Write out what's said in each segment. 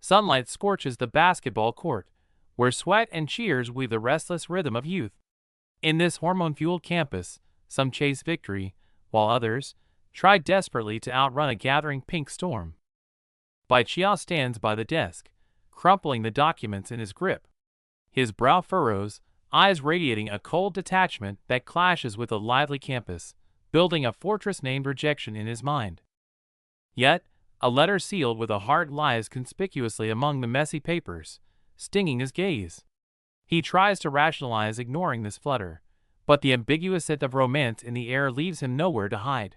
Sunlight scorches the basketball court, where sweat and cheers weave the restless rhythm of youth. In this hormone-fueled campus, some chase victory, while others try desperately to outrun a gathering pink storm. Bai Qiao stands by the desk, crumpling the documents in his grip. His brow furrows, eyes radiating a cold detachment that clashes with a lively campus, building a fortress named rejection in his mind. Yet, a letter sealed with a heart lies conspicuously among the messy papers, stinging his gaze. He tries to rationalize ignoring this flutter, but the ambiguous scent of romance in the air leaves him nowhere to hide.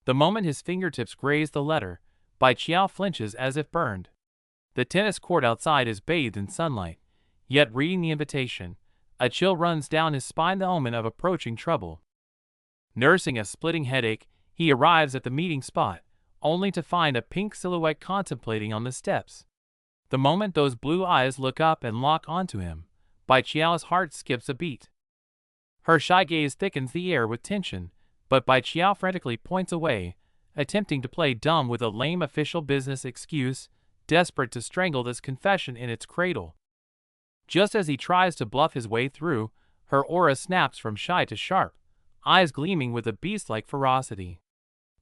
The moment his fingertips graze the letter, Bai Qiao flinches as if burned. The tennis court outside is bathed in sunlight, yet reading the invitation, a chill runs down his spine, the omen of approaching trouble. Nursing a splitting headache, he arrives at the meeting spot, only to find a pink silhouette contemplating on the steps. The moment those blue eyes look up and lock onto him, Bai Qiao's heart skips a beat. Her shy gaze thickens the air with tension, but Bai Qiao frantically points away, attempting to play dumb with a lame official business excuse, desperate to strangle this confession in its cradle. Just as he tries to bluff his way through, her aura snaps from shy to sharp, eyes gleaming with a beast-like ferocity.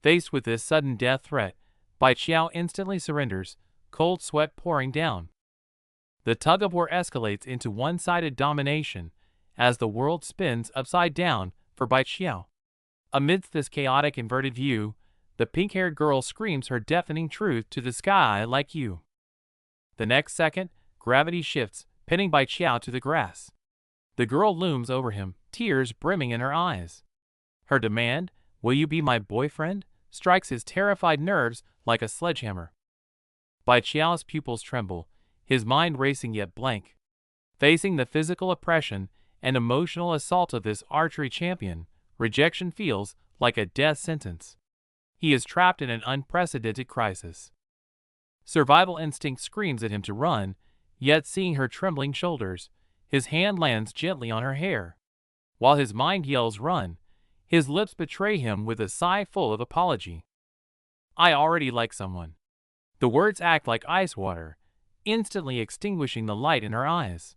Faced with this sudden death threat, Bai Qiao instantly surrenders, cold sweat pouring down. The tug-of-war escalates into one-sided domination, as the world spins upside down for Bai Qiao. Amidst this chaotic inverted view, the pink-haired girl screams her deafening truth to the sky: "I like you." The next second, gravity shifts, pinning Bai Qiao to the grass. The girl looms over him, tears brimming in her eyes. Her demand, "Will you be my boyfriend?" strikes his terrified nerves like a sledgehammer. Bai Qiao's pupils tremble, his mind racing yet blank. Facing the physical oppression and emotional assault of this archery champion, rejection feels like a death sentence. He is trapped in an unprecedented crisis. Survival instinct screams at him to run, yet seeing her trembling shoulders, his hand lands gently on her hair. While his mind yells run, his lips betray him with a sigh full of apology. "I already like someone." The words act like ice water, instantly extinguishing the light in her eyes.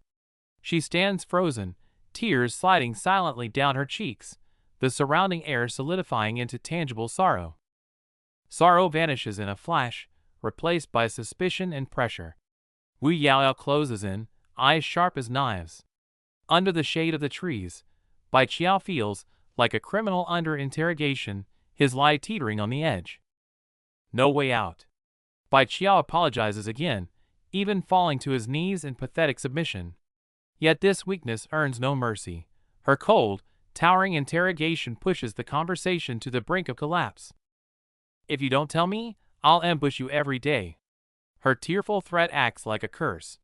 She stands frozen, tears sliding silently down her cheeks, the surrounding air solidifying into tangible sorrow. Sorrow vanishes in a flash, replaced by suspicion and pressure. Wu Yaoyao closes in, eyes sharp as knives. Under the shade of the trees, Bai Qiao feels like a criminal under interrogation, his lie teetering on the edge. No way out. Bai Qiao apologizes again, even falling to his knees in pathetic submission. Yet this weakness earns no mercy. Her cold, towering interrogation pushes the conversation to the brink of collapse. "If you don't tell me, I'll ambush you every day." Her tearful threat acts like a curse.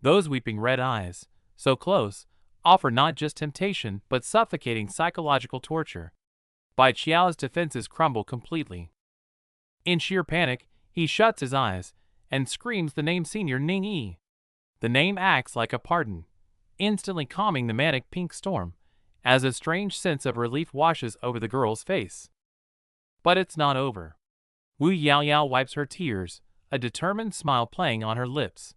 Those weeping red eyes, so close, offer not just temptation but suffocating psychological torture. Bai Qiao's defenses crumble completely. In sheer panic, he shuts his eyes and screams the name Senior Ning Yi. The name acts like a pardon, instantly calming the manic pink storm, as a strange sense of relief washes over the girl's face. But it's not over. Wu Yaoyao wipes her tears, a determined smile playing on her lips.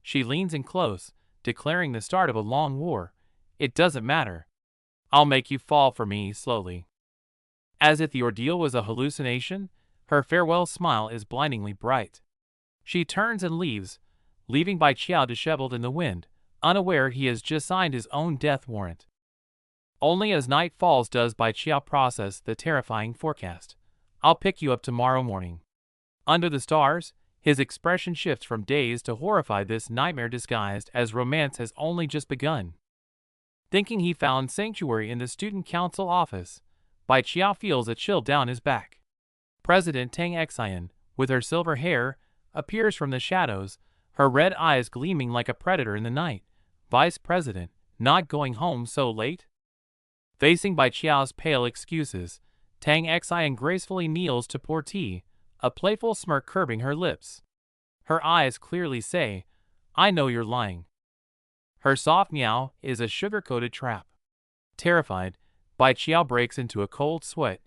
She leans in close, declaring the start of a long war. "It doesn't matter. I'll make you fall for me slowly." As if the ordeal was a hallucination, her farewell smile is blindingly bright. She turns and leaves, leaving Bai Qiao disheveled in the wind, unaware he has just signed his own death warrant. Only as night falls does Bai Qiao process the terrifying forecast. "I'll pick you up tomorrow morning." Under the stars, his expression shifts from dazed to horrified, this nightmare disguised as romance has only just begun. Thinking he found sanctuary in the student council office, Bai Qiao feels a chill down his back. President Tang Xian, with her silver hair, appears from the shadows, her red eyes gleaming like a predator in the night. "Vice President, not going home so late?" Facing Bai Qiao's pale excuses, Tang Xian gracefully kneels to pour tea, a playful smirk curving her lips. Her eyes clearly say, "I know you're lying." Her soft meow is a sugar-coated trap. Terrified, Bai Qiao breaks into a cold sweat,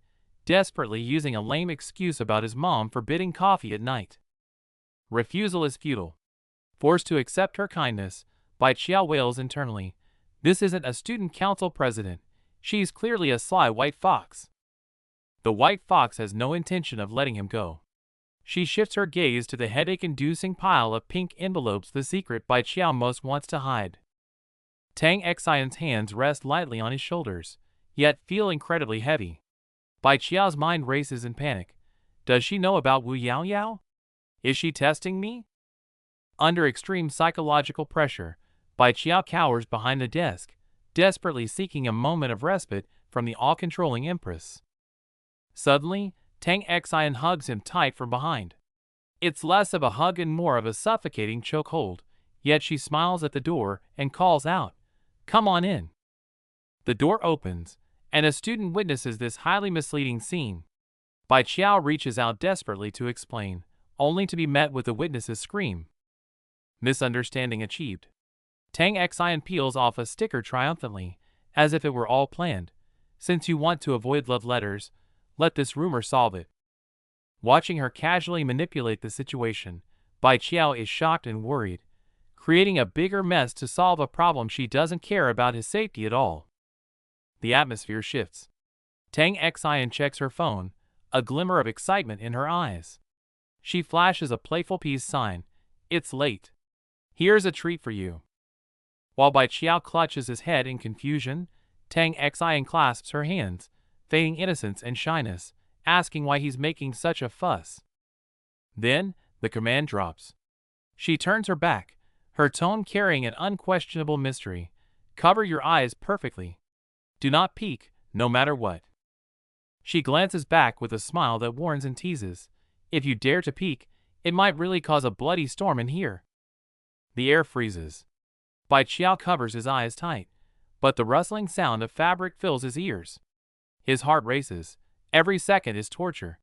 desperately using a lame excuse about his mom forbidding coffee at night. Refusal is futile. Forced to accept her kindness, Bai Qiao wails internally. This isn't a student council president. She's clearly a sly white fox. The white fox has no intention of letting him go. She shifts her gaze to the headache-inducing pile of pink envelopes, the secret Bai Qiao most wants to hide. Tang Xian's hands rest lightly on his shoulders, yet feel incredibly heavy. Bai Qiao's mind races in panic. Does she know about Wu Yaoyao? Is she testing me? Under extreme psychological pressure, Bai Qiao cowers behind the desk, desperately seeking a moment of respite from the all-controlling empress. Suddenly, Tang Xian hugs him tight from behind. It's less of a hug and more of a suffocating chokehold, yet she smiles at the door and calls out, "Come on in." The door opens, and a student witnesses this highly misleading scene. Bai Qiao reaches out desperately to explain, only to be met with the witness's scream. Misunderstanding achieved. Tang Xian peels off a sticker triumphantly, as if it were all planned. Since you want to avoid love letters, let this rumor solve it. Watching her casually manipulate the situation, Bai Qiao is shocked and worried, creating a bigger mess to solve a problem she doesn't care about his safety at all. The atmosphere shifts. Tang Xian checks her phone, a glimmer of excitement in her eyes. She flashes a playful peace sign. It's late. Here's a treat for you. While Bai Qiao clutches his head in confusion, Tang Xian clasps her hands, feigning innocence and shyness, asking why he's making such a fuss. Then, the command drops. She turns her back, her tone carrying an unquestionable mystery. Cover your eyes perfectly. Do not peek, no matter what. She glances back with a smile that warns and teases. If you dare to peek, it might really cause a bloody storm in here. The air freezes. Bai Qiao covers his eyes tight, but the rustling sound of fabric fills his ears. His heart races. Every second is torture.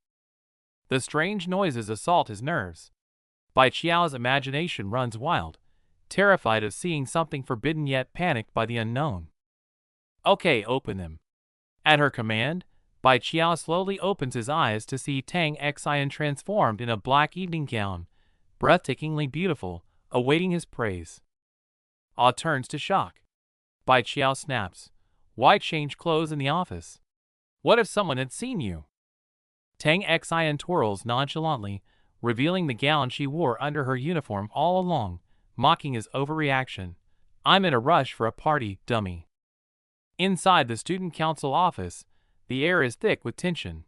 The strange noises assault his nerves. Bai Qiao's imagination runs wild, terrified of seeing something forbidden yet panicked by the unknown. Okay, open them. At her command, Bai Qiao slowly opens his eyes to see Tang Xian transformed in a black evening gown, breathtakingly beautiful, awaiting his praise. Ah turns to shock. Bai Qiao snaps. Why change clothes in the office? What if someone had seen you? Tang Xian twirls nonchalantly, revealing the gown she wore under her uniform all along, mocking his overreaction. I'm in a rush for a party, dummy. Inside the student council office, the air is thick with tension.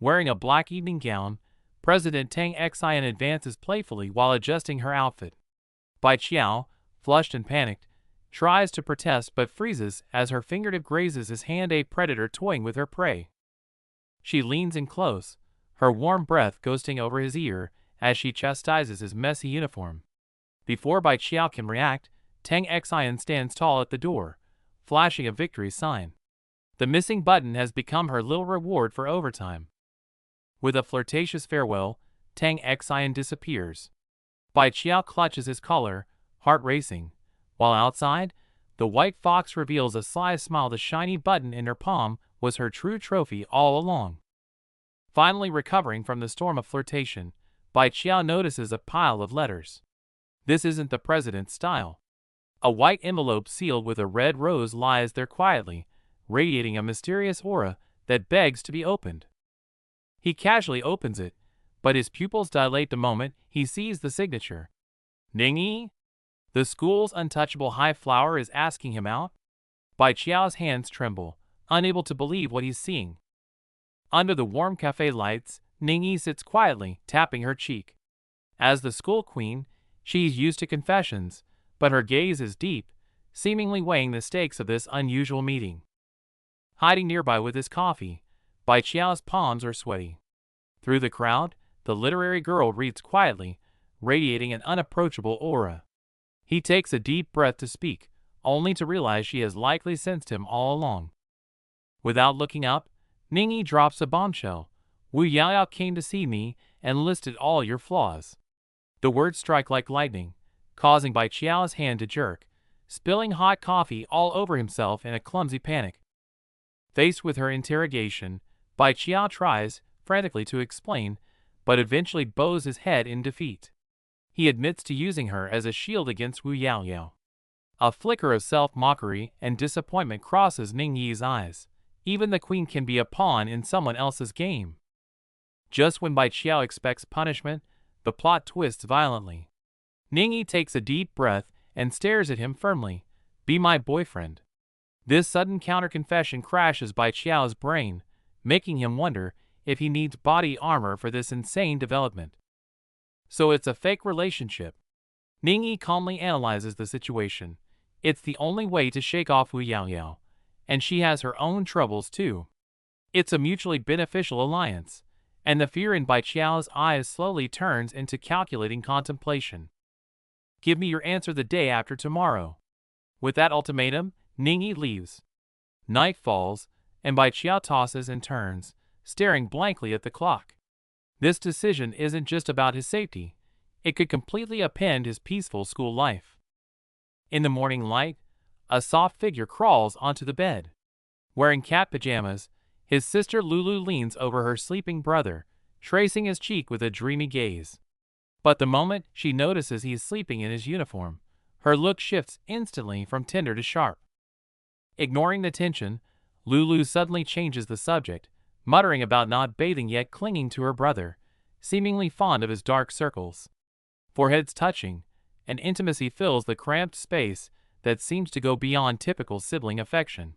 Wearing a black evening gown, President Tang Xian advances playfully while adjusting her outfit. Bai Qiao, flushed and panicked, tries to protest but freezes as her fingertip grazes his hand, a predator toying with her prey. She leans in close, her warm breath ghosting over his ear as she chastises his messy uniform. Before Bai Qiao can react, Tang Xian stands tall at the door, flashing a victory sign. The missing button has become her little reward for overtime. With a flirtatious farewell, Tang Xian disappears. Bai Qiao clutches his collar, heart racing. While outside, the white fox reveals a sly smile. The shiny button in her palm was her true trophy all along. Finally recovering from the storm of flirtation, Bai Qiao notices a pile of letters. This isn't the president's style. A white envelope sealed with a red rose lies there quietly, radiating a mysterious aura that begs to be opened. He casually opens it, but his pupils dilate the moment he sees the signature. Ningyi? The school's untouchable high flower is asking him out? Bai Qiao's hands tremble, unable to believe what he's seeing. Under the warm cafe lights, Ningyi sits quietly, tapping her cheek. As the school queen, she's used to confessions, but her gaze is deep, seemingly weighing the stakes of this unusual meeting. Hiding nearby with his coffee, Bai Qiao's palms are sweaty. Through the crowd, the literary girl reads quietly, radiating an unapproachable aura. He takes a deep breath to speak, only to realize she has likely sensed him all along. Without looking up, Ningyi drops a bombshell. Wu Yaoyao came to see me and listed all your flaws. The words strike like lightning, causing Bai Qiao's hand to jerk, spilling hot coffee all over himself in a clumsy panic. Faced with her interrogation, Bai Qiao tries frantically to explain, but eventually bows his head in defeat. he admits to using her as a shield against Wu Yaoyao. A flicker of self-mockery and disappointment crosses Ningyi's eyes. Even the queen can be a pawn in someone else's game. Just when Bai Qiao expects punishment, the plot twists violently. Ningyi takes a deep breath and stares at him firmly. "Be my boyfriend." This sudden counter-confession crashes Bai Qiao's brain, making him wonder if he needs body armor for this insane development. So it's a fake relationship. Ningyi calmly analyzes the situation. It's the only way to shake off Wu Yaoyao, and she has her own troubles too. It's a mutually beneficial alliance, and the fear in Bai Qiao's eyes slowly turns into calculating contemplation. "Give me your answer the day after tomorrow." With that ultimatum, Ningyi leaves. Night falls, and Bai Qiao tosses and turns, staring blankly at the clock. This decision isn't just about his safety. It could completely upend his peaceful school life. In the morning light, a soft figure crawls onto the bed. Wearing cat pajamas, his sister Lulu leans over her sleeping brother, tracing his cheek with a dreamy gaze. But the moment she notices he is sleeping in his uniform, her look shifts instantly from tender to sharp. Ignoring the tension, Lulu suddenly changes the subject, muttering about not bathing yet clinging to her brother, seemingly fond of his dark circles. Foreheads touching, and intimacy fills the cramped space that seems to go beyond typical sibling affection.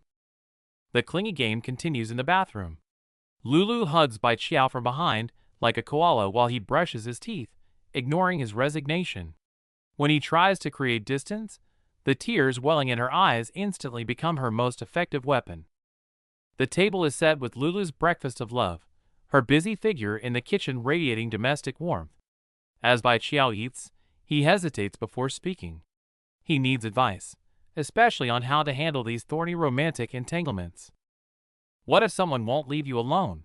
The clingy game continues in the bathroom. Lulu hugs Bai Qiao from behind like a koala while he brushes his teeth, ignoring his resignation. When he tries to create distance, the tears welling in her eyes instantly become her most effective weapon. The table is set with Lulu's breakfast of love, her busy figure in the kitchen radiating domestic warmth. As Bai Qiao eats, he hesitates before speaking. He needs advice, especially on how to handle these thorny romantic entanglements. What if someone won't leave you alone?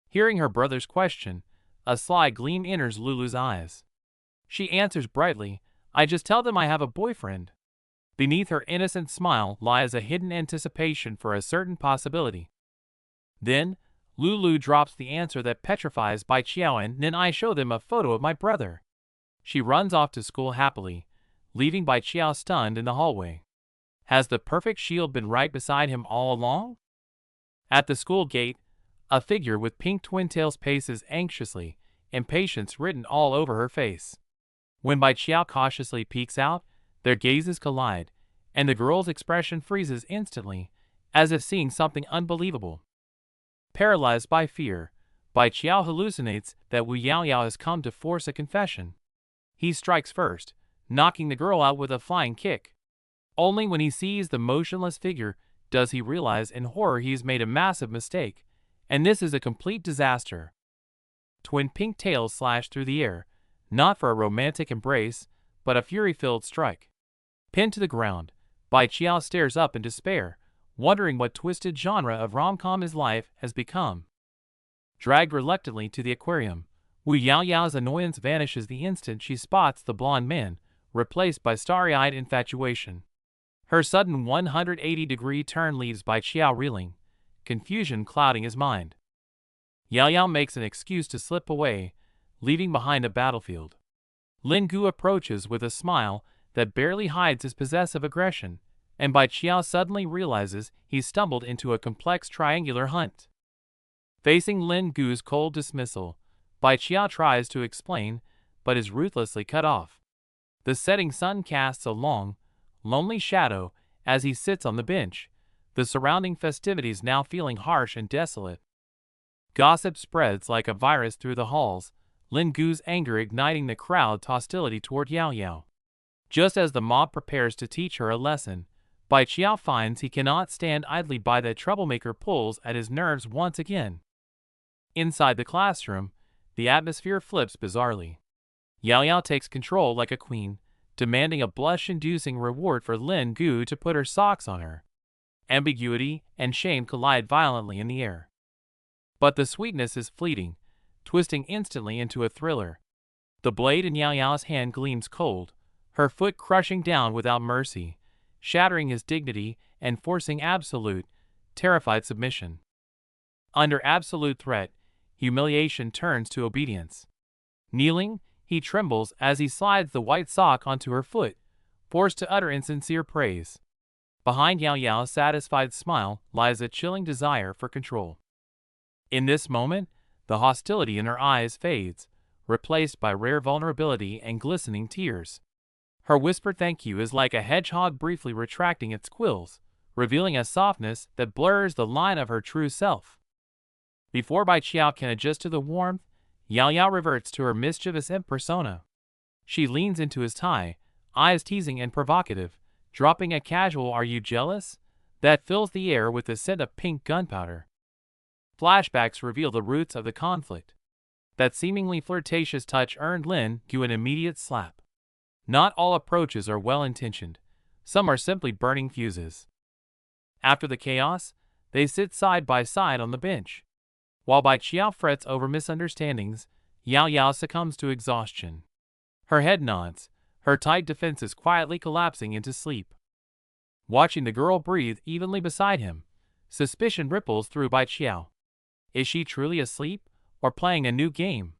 Hearing her brother's question, a sly gleam enters Lulu's eyes. She answers brightly, "I just tell them I have a boyfriend." Beneath her innocent smile lies a hidden anticipation for a certain possibility. Then, Lulu drops the answer that petrifies Bai Qiao, and then I show them a photo of my brother. She runs off to school happily, leaving Bai Qiao stunned in the hallway. Has the perfect shield been right beside him all along? At the school gate, a figure with pink twin tails paces anxiously, impatience written all over her face. When Bai Qiao cautiously peeks out, their gazes collide, and the girl's expression freezes instantly, as if seeing something unbelievable. Paralyzed by fear, Bai Qiao hallucinates that Wu Yaoyao has come to force a confession. He strikes first, knocking the girl out with a flying kick. Only when he sees the motionless figure does he realize in horror he's made a massive mistake, and this is a complete disaster. Twin pink tails slash through the air, not for a romantic embrace, but a fury-filled strike. Pinned to the ground, Bai Qiao stares up in despair, wondering what twisted genre of rom-com his life has become. Dragged reluctantly to the aquarium, Wu Yaoyao's annoyance vanishes the instant she spots the blonde man, replaced by starry-eyed infatuation. Her sudden 180-degree turn leaves Bai Qiao reeling, confusion clouding his mind. Yaoyao makes an excuse to slip away, leaving behind a battlefield. Lin Gu approaches with a smile that barely hides his possessive aggression, and Bai Qiao suddenly realizes he's stumbled into a complex triangular hunt. Facing Lin Gu's cold dismissal, Bai Qiao tries to explain, but is ruthlessly cut off. The setting sun casts a long, lonely shadow as he sits on the bench, the surrounding festivities now feeling harsh and desolate. Gossip spreads like a virus through the halls, Lin Gu's anger igniting the crowd's hostility toward Yaoyao. Just as the mob prepares to teach her a lesson, Bai Qiao finds he cannot stand idly by that troublemaker pulls at his nerves once again. Inside the classroom, the atmosphere flips bizarrely. Yaoyao takes control like a queen, demanding a blush-inducing reward for Lin Gu to put her socks on her. Ambiguity and shame collide violently in the air. But the sweetness is fleeting, twisting instantly into a thriller. The blade in Yaoyao's hand gleams cold, her foot crushing down without mercy, shattering his dignity and forcing absolute, terrified submission. Under absolute threat, humiliation turns to obedience. Kneeling, He trembles as he slides the white sock onto her foot, forced to utter insincere praise. Behind Yao Yao's satisfied smile lies a chilling desire for control. In this moment, the hostility in her eyes fades, replaced by rare vulnerability and glistening tears. Her whispered thank you is like a hedgehog briefly retracting its quills, revealing a softness that blurs the line of her true self. Before Bai Qiao can adjust to the warmth, Yao Yao reverts to her mischievous imp persona. She leans into his thigh, eyes teasing and provocative, dropping a casual "Are you jealous?" that fills the air with the scent of pink gunpowder. Flashbacks reveal the roots of the conflict. That seemingly flirtatious touch earned Lin Gu an immediate slap. Not all approaches are well-intentioned. Some are simply burning fuses. After the chaos, they sit side by side on the bench. While Bai Qiao frets over misunderstandings, Yao Yao succumbs to exhaustion. Her head nods, her tight defenses quietly collapsing into sleep. Watching the girl breathe evenly beside him, suspicion ripples through Bai Qiao. Is she truly asleep, or playing a new game?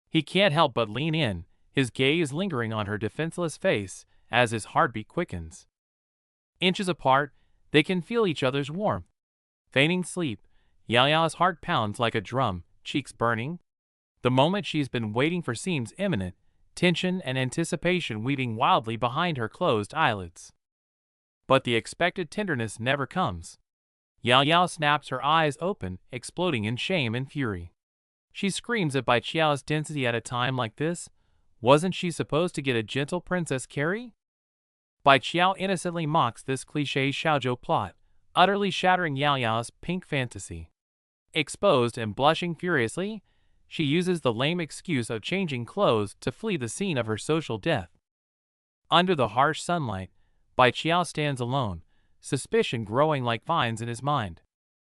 He can't help but lean in, his gaze lingering on her defenseless face as his heartbeat quickens. Inches apart, they can feel each other's warmth. Feigning sleep, Yao Yao's heart pounds like a drum, cheeks burning. The moment she's been waiting for seems imminent, tension and anticipation weaving wildly behind her closed eyelids. But the expected tenderness never comes. Yao Yao snaps her eyes open, exploding in shame and fury. She screams at Bai Qiao's density at a time like this. Wasn't she supposed to get a gentle Princess Carrie? Bai Qiao innocently mocks this cliché shoujo plot, utterly shattering Yao Yao's pink fantasy. Exposed and blushing furiously, she uses the lame excuse of changing clothes to flee the scene of her social death. Under the harsh sunlight, Bai Qiao stands alone, suspicion growing like vines in his mind.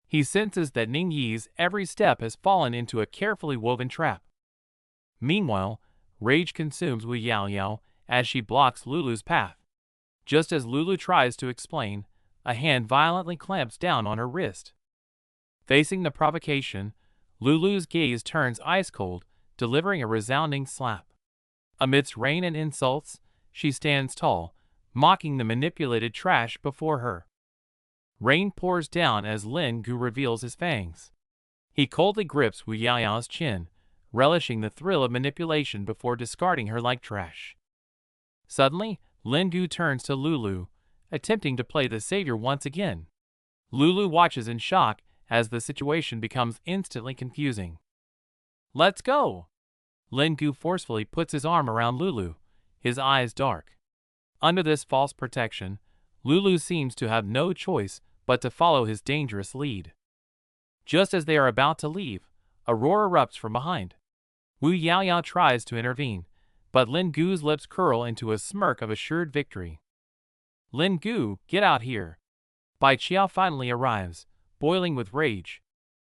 He senses that Ning Yi's every step has fallen into a carefully woven trap. Meanwhile, rage consumes Wu Yao Yao as she blocks Lulu's path. Just as Lulu tries to explain, a hand violently clamps down on her wrist. Facing the provocation, Lulu's gaze turns ice cold, delivering a resounding slap. Amidst rain and insults, she stands tall, mocking the manipulated trash before her. Rain pours down as Lin Gu reveals his fangs. He coldly grips Wu Yao Yao's chin, relishing the thrill of manipulation before discarding her like trash. Suddenly, Lin Gu turns to Lulu, attempting to play the savior once again. Lulu watches in shock as the situation becomes instantly confusing. "Let's go!" Lin Gu forcefully puts his arm around Lulu, his eyes dark. Under this false protection, Lulu seems to have no choice but to follow his dangerous lead. Just as they are about to leave, a roar erupts from behind. Wu Yao Yao tries to intervene, but Lin Gu's lips curl into a smirk of assured victory. "Lin Gu, get out here!" Bai Qiao finally arrives, boiling with rage.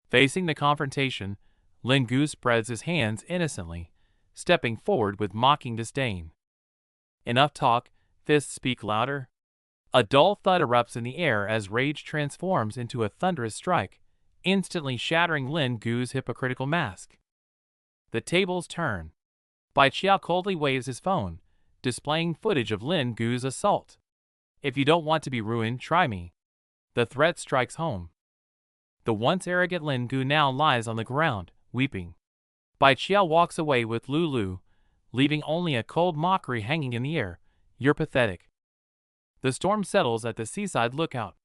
Facing the confrontation, Lin Gu spreads his hands innocently, stepping forward with mocking disdain. Enough talk, fists speak louder. A dull thud erupts in the air as rage transforms into a thunderous strike, instantly shattering Lin Gu's hypocritical mask. The tables turn. Bai Qiao coldly waves his phone, displaying footage of Lin Gu's assault. "If you don't want to be ruined, try me." The threat strikes home. The once arrogant Lin Gu now lies on the ground, weeping. Bai Qiao walks away with Lulu, leaving only a cold mockery hanging in the air. "You're pathetic." The storm settles at the seaside lookout.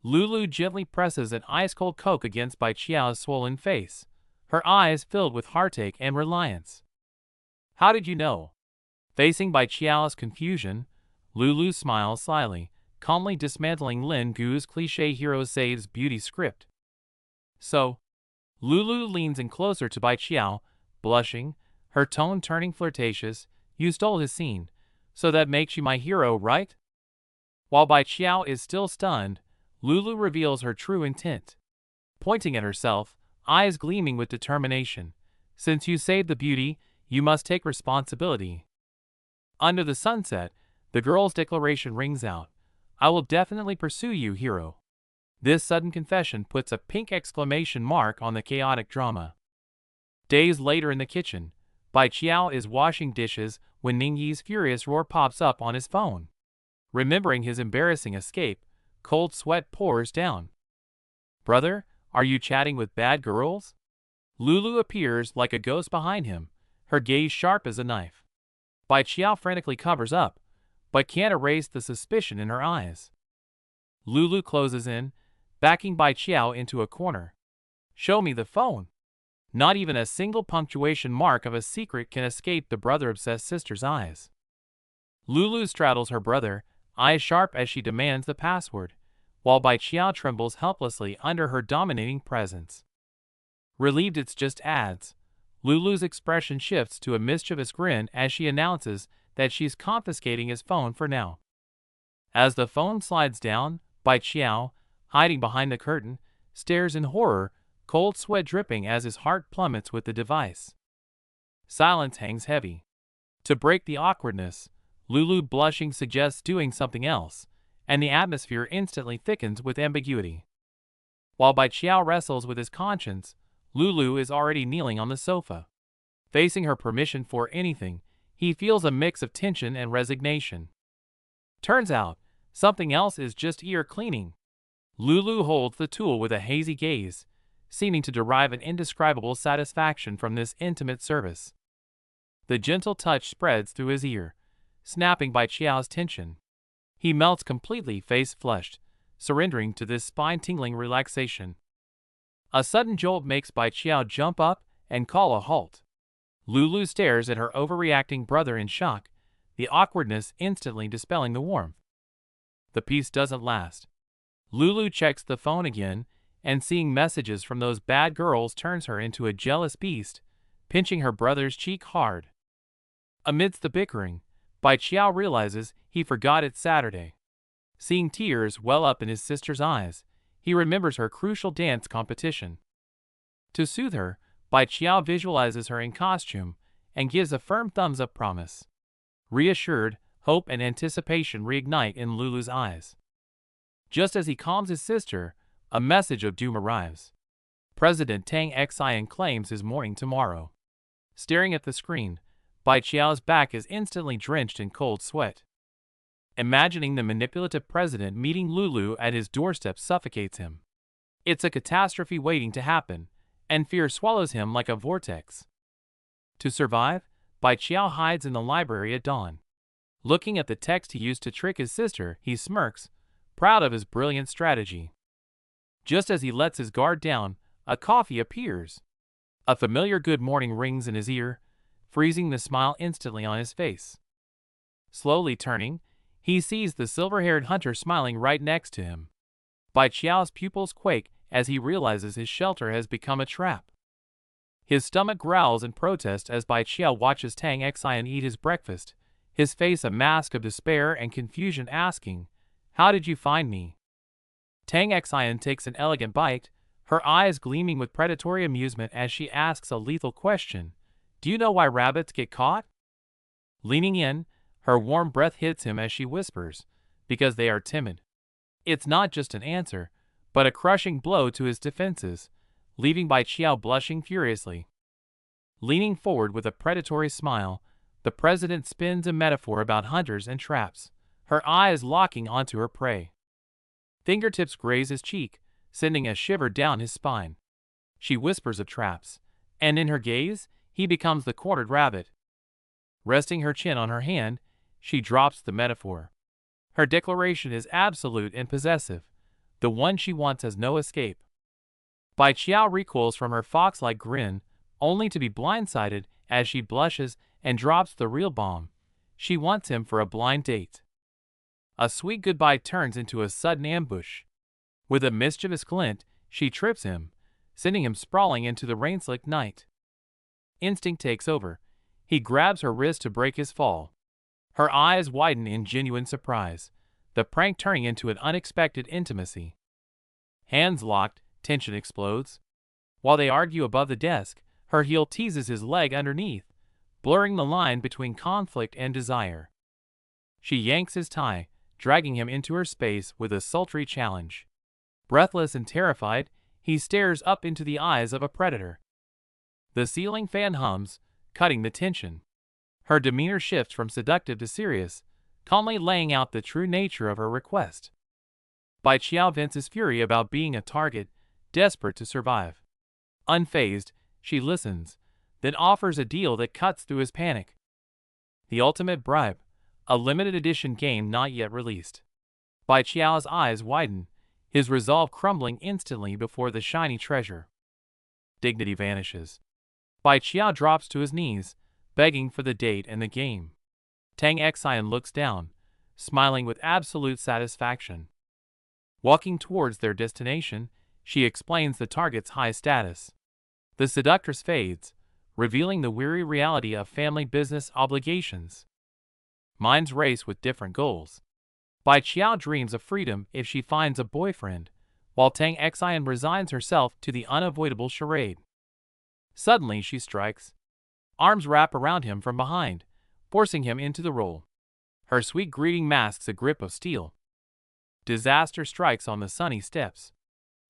Lulu gently presses an ice-cold Coke against Bai Qiao's swollen face, her eyes filled with heartache and reliance. "How did you know?" Facing Bai Qiao's confusion, Lulu smiles slyly, calmly dismantling Lin Gu's cliché hero saves beauty script. "So?" Lulu leans in closer to Bai Qiao, blushing, her tone turning flirtatious. "You stole his scene, so that makes you my hero, right?" While Bai Qiao is still stunned, Lulu reveals her true intent. Pointing at herself, eyes gleaming with determination. "Since you saved the beauty, you must take responsibility." Under the sunset, the girl's declaration rings out. "I will definitely pursue you, hero." This sudden confession puts a pink exclamation mark on the chaotic drama. Days later in the kitchen, Bai Qiao is washing dishes when Ningyi's furious roar pops up on his phone. Remembering his embarrassing escape, cold sweat pours down. "Brother, are you chatting with bad girls?" Lulu appears like a ghost behind him, her gaze sharp as a knife. Bai Qiao frantically covers up, but can't erase the suspicion in her eyes. Lulu closes in, backing Bai Qiao into a corner. "Show me the phone." Not even a single punctuation mark of a secret can escape the brother-obsessed sister's eyes. Lulu straddles her brother, eyes sharp as she demands the password, while Bai Qiao trembles helplessly under her dominating presence. Relieved it's just ads, Lulu's expression shifts to a mischievous grin as she announces that she's confiscating his phone for now. As the phone slides down, Bai Qiao, hiding behind the curtain, stares in horror, cold sweat dripping as his heart plummets with the device. Silence hangs heavy. To break the awkwardness, Lulu blushing suggests doing something else, and the atmosphere instantly thickens with ambiguity. While Bai Qiao wrestles with his conscience, Lulu is already kneeling on the sofa. Facing her permission for anything, he feels a mix of tension and resignation. Turns out, something else is just ear cleaning. Lulu holds the tool with a hazy gaze, seeming to derive an indescribable satisfaction from this intimate service. The gentle touch spreads through his ear, snapping Bai Qiao's tension. He melts completely, face flushed, surrendering to this spine-tingling relaxation. A sudden jolt makes Bai Qiao jump up and call a halt. Lulu stares at her overreacting brother in shock, the awkwardness instantly dispelling the warmth. The peace doesn't last. Lulu checks the phone again, and seeing messages from those bad girls turns her into a jealous beast, pinching her brother's cheek hard. Amidst the bickering, Bai Qiao realizes he forgot it's Saturday. Seeing tears well up in his sister's eyes, he remembers her crucial dance competition. To soothe her, Bai Qiao visualizes her in costume and gives a firm thumbs-up promise. Reassured, hope and anticipation reignite in Lulu's eyes. Just as he calms his sister, a message of doom arrives. President Tang Xian claims his morning tomorrow. Staring at the screen, Bai Qiao's back is instantly drenched in cold sweat. Imagining the manipulative president meeting Lulu at his doorstep suffocates him. It's a catastrophe waiting to happen, and fear swallows him like a vortex. To survive, Bai Qiao hides in the library at dawn. Looking at the text he used to trick his sister, he smirks, proud of his brilliant strategy. Just as he lets his guard down, a coffee appears. A familiar good morning rings in his ear, freezing the smile instantly on his face. Slowly turning, he sees the silver-haired hunter smiling right next to him. Bai Qiao's pupils quake as he realizes his shelter has become a trap. His stomach growls in protest as Bai Qiao watches Tang Xian eat his breakfast, his face a mask of despair and confusion, asking, "How did you find me?" Tang Xian takes an elegant bite, her eyes gleaming with predatory amusement as she asks a lethal question. "Do you know why rabbits get caught?" Leaning in, her warm breath hits him as she whispers, "Because they are timid." It's not just an answer, but a crushing blow to his defenses, leaving Bai Qiao blushing furiously. Leaning forward with a predatory smile, the president spins a metaphor about hunters and traps, her eyes locking onto her prey. Fingertips graze his cheek, sending a shiver down his spine. She whispers of traps, and in her gaze, he becomes the cornered rabbit. Resting her chin on her hand, she drops the metaphor. Her declaration is absolute and possessive. The one she wants has no escape. Bai Qiao recoils from her fox-like grin, only to be blindsided as she blushes and drops the real bomb. She wants him for a blind date. A sweet goodbye turns into a sudden ambush. With a mischievous glint, she trips him, sending him sprawling into the rain-slicked night. Instinct takes over. He grabs her wrist to break his fall. Her eyes widen in genuine surprise, the prank turning into an unexpected intimacy. Hands locked, tension explodes. While they argue above the desk, her heel teases his leg underneath, blurring the line between conflict and desire. She yanks his tie, dragging him into her space with a sultry challenge. Breathless and terrified, he stares up into the eyes of a predator. The ceiling fan hums, cutting the tension. Her demeanor shifts from seductive to serious, calmly laying out the true nature of her request. Bai Qiao vents his fury about being a target, desperate to survive. Unfazed, she listens, then offers a deal that cuts through his panic. The ultimate bribe, a limited edition game not yet released. Bai Qiao's eyes widen, his resolve crumbling instantly before the shiny treasure. Dignity vanishes. Bai Qiao drops to his knees, begging for the date and the game. Tang Xian looks down, smiling with absolute satisfaction. Walking towards their destination, she explains the target's high status. The seductress fades, revealing the weary reality of family business obligations. Minds race with different goals. Bai Qiao dreams of freedom if she finds a boyfriend, while Tang Xian resigns herself to the unavoidable charade. Suddenly she strikes. Arms wrap around him from behind, forcing him into the role. Her sweet greeting masks a grip of steel. Disaster strikes on the sunny steps.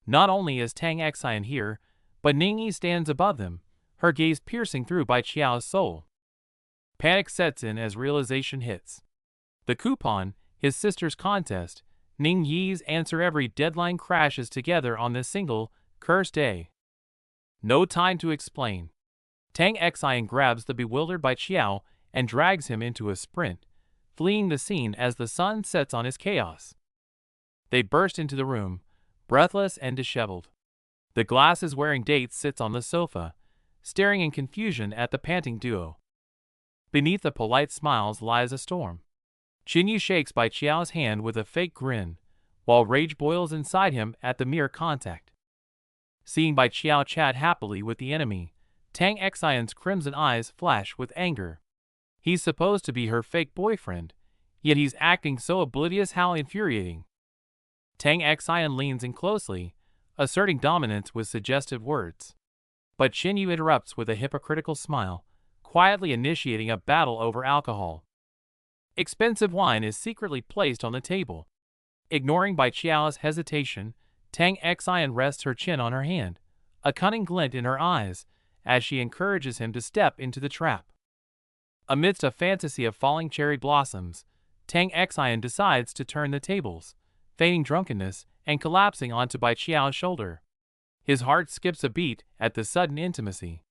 Not only is Tang Xian here, but Ningyi stands above them, her gaze piercing through Bai Qiao's soul. Panic sets in as realization hits. The coupon, his sister's contest, Ning Yi's answer every deadline crashes together on this single, cursed day. No time to explain. Tang Xian grabs the bewildered Bai Qiao and drags him into a sprint, fleeing the scene as the sun sets on his chaos. They burst into the room, breathless and disheveled. The glasses-wearing date sits on the sofa, staring in confusion at the panting duo. Beneath the polite smiles lies a storm. Qinyu shakes Bai Qiao's hand with a fake grin, while rage boils inside him at the mere contact. Seeing Bai Qiao chat happily with the enemy, Tang Xian's crimson eyes flash with anger. He's supposed to be her fake boyfriend, yet he's acting so oblivious. How infuriating. Tang Xian leans in closely, asserting dominance with suggestive words. But Qinyu interrupts with a hypocritical smile, quietly initiating a battle over alcohol. Expensive wine is secretly placed on the table. Ignoring Bai Qiao's hesitation, Tang Xian rests her chin on her hand, a cunning glint in her eyes, as she encourages him to step into the trap. Amidst a fantasy of falling cherry blossoms, Tang Xian decides to turn the tables, feigning drunkenness and collapsing onto Bai Qiao's shoulder. His heart skips a beat at the sudden intimacy.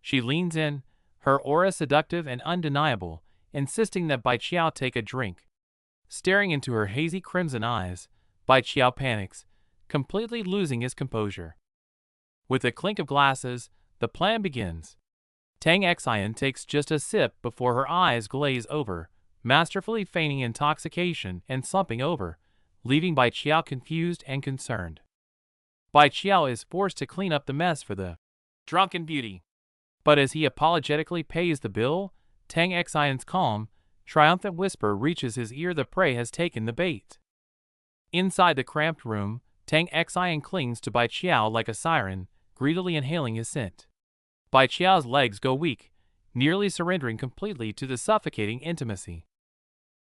She leans in, her aura seductive and undeniable, insisting that Bai Qiao take a drink. Staring into her hazy crimson eyes, Bai Qiao panics, completely losing his composure. With a clink of glasses, the plan begins. Tang Xian takes just a sip before her eyes glaze over, masterfully feigning intoxication and slumping over, leaving Bai Qiao confused and concerned. Bai Qiao is forced to clean up the mess for the drunken beauty. But as he apologetically pays the bill, Tang Xian's calm, triumphant whisper reaches his ear: the prey has taken the bait. Inside the cramped room, Tang Xian clings to Bai Qiao like a siren, greedily inhaling his scent. Bai Qiao's legs go weak, nearly surrendering completely to the suffocating intimacy.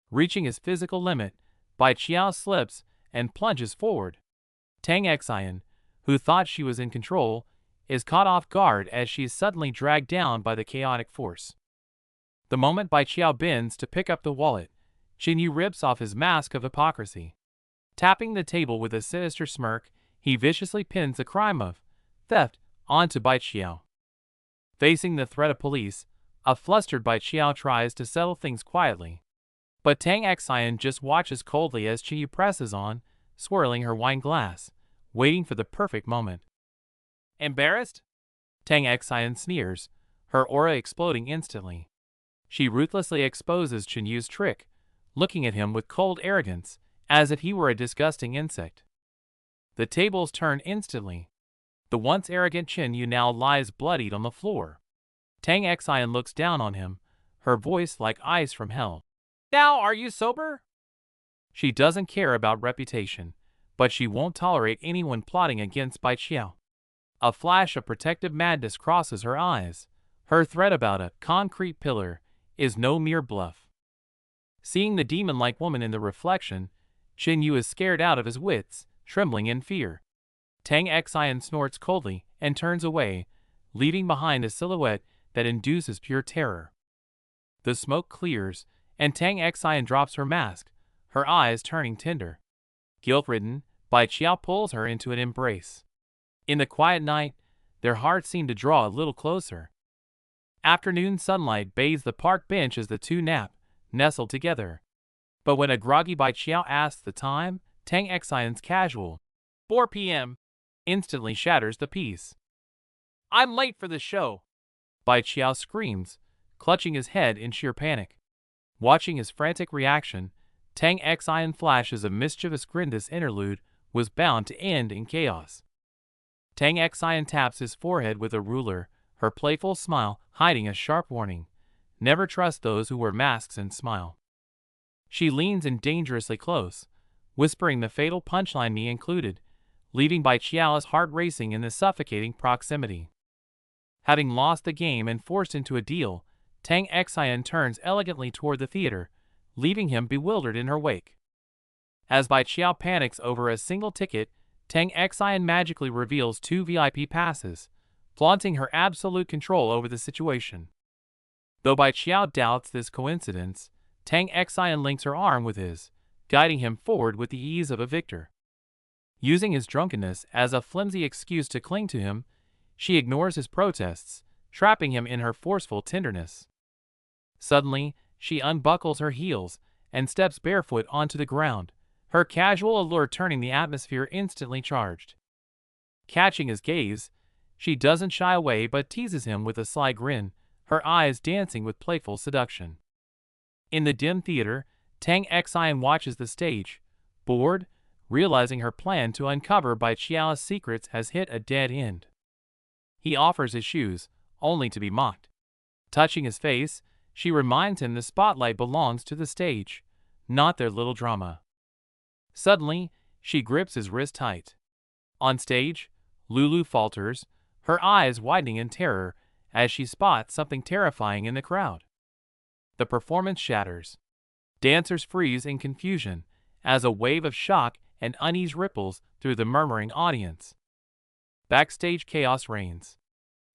Reaching his physical limit, Bai Qiao slips and plunges forward. Tang Xian, who thought she was in control, is caught off guard as she is suddenly dragged down by the chaotic force. The moment Bai Qiao bends to pick up the wallet, Qinyu rips off his mask of hypocrisy. Tapping the table with a sinister smirk, he viciously pins the crime of theft onto Bai Qiao. Facing the threat of police, a flustered Bai Qiao tries to settle things quietly. But Tang Xian just watches coldly as Qinyu presses on, swirling her wine glass, waiting for the perfect moment. Embarrassed? Tang Xian sneers, her aura exploding instantly. She ruthlessly exposes Qinyu's trick, looking at him with cold arrogance, as if he were a disgusting insect. The tables turn instantly. The once arrogant Qinyu now lies bloodied on the floor. Tang Xian looks down on him, her voice like ice from hell. Now are you sober? She doesn't care about reputation, but she won't tolerate anyone plotting against Bai Qiao. A flash of protective madness crosses her eyes. Her threat about a concrete pillar is no mere bluff. Seeing the demon-like woman in the reflection, Qinyu is scared out of his wits, trembling in fear. Tang Xian snorts coldly and turns away, leaving behind a silhouette that induces pure terror. The smoke clears, and Tang Xian drops her mask, her eyes turning tender. Guilt-ridden, Bai Qiao pulls her into an embrace. In the quiet night, their hearts seem to draw a little closer. Afternoon sunlight bathes the park bench as the two nap, nestled together. But when a groggy Bai Qiao asks the time, Tang Xian's casual 4 p.m. instantly shatters the peace. "I'm late for the show!" Bai Qiao screams, clutching his head in sheer panic. Watching his frantic reaction, Tang Xian flashes a mischievous grin. This interlude was bound to end in chaos. Tang Xian taps his forehead with a ruler, her playful smile hiding a sharp warning. Never trust those who wear masks and smile. She leans in dangerously close, whispering the fatal punchline, me included, leaving Bai Qiao's heart racing in the suffocating proximity. Having lost the game and forced into a deal, Tang Xian turns elegantly toward the theater, leaving him bewildered in her wake. As Bai Qiao panics over a single ticket, Tang Xian magically reveals 2 VIP passes, flaunting her absolute control over the situation. Though Bai Qiao doubts this coincidence, Tang Xian links her arm with his, guiding him forward with the ease of a victor. Using his drunkenness as a flimsy excuse to cling to him, she ignores his protests, trapping him in her forceful tenderness. Suddenly, she unbuckles her heels and steps barefoot onto the ground, her casual allure turning the atmosphere instantly charged. Catching his gaze, she doesn't shy away but teases him with a sly grin, her eyes dancing with playful seduction. In the dim theater, Tang Xian watches the stage, bored, realizing her plan to uncover Bai Qiao's secrets has hit a dead end. He offers his shoes, only to be mocked. Touching his face, she reminds him the spotlight belongs to the stage, not their little drama. Suddenly, she grips his wrist tight. On stage, Lulu falters, her eyes widening in terror as she spots something terrifying in the crowd. The performance shatters. Dancers freeze in confusion as a wave of shock and unease ripples through the murmuring audience. Backstage chaos reigns.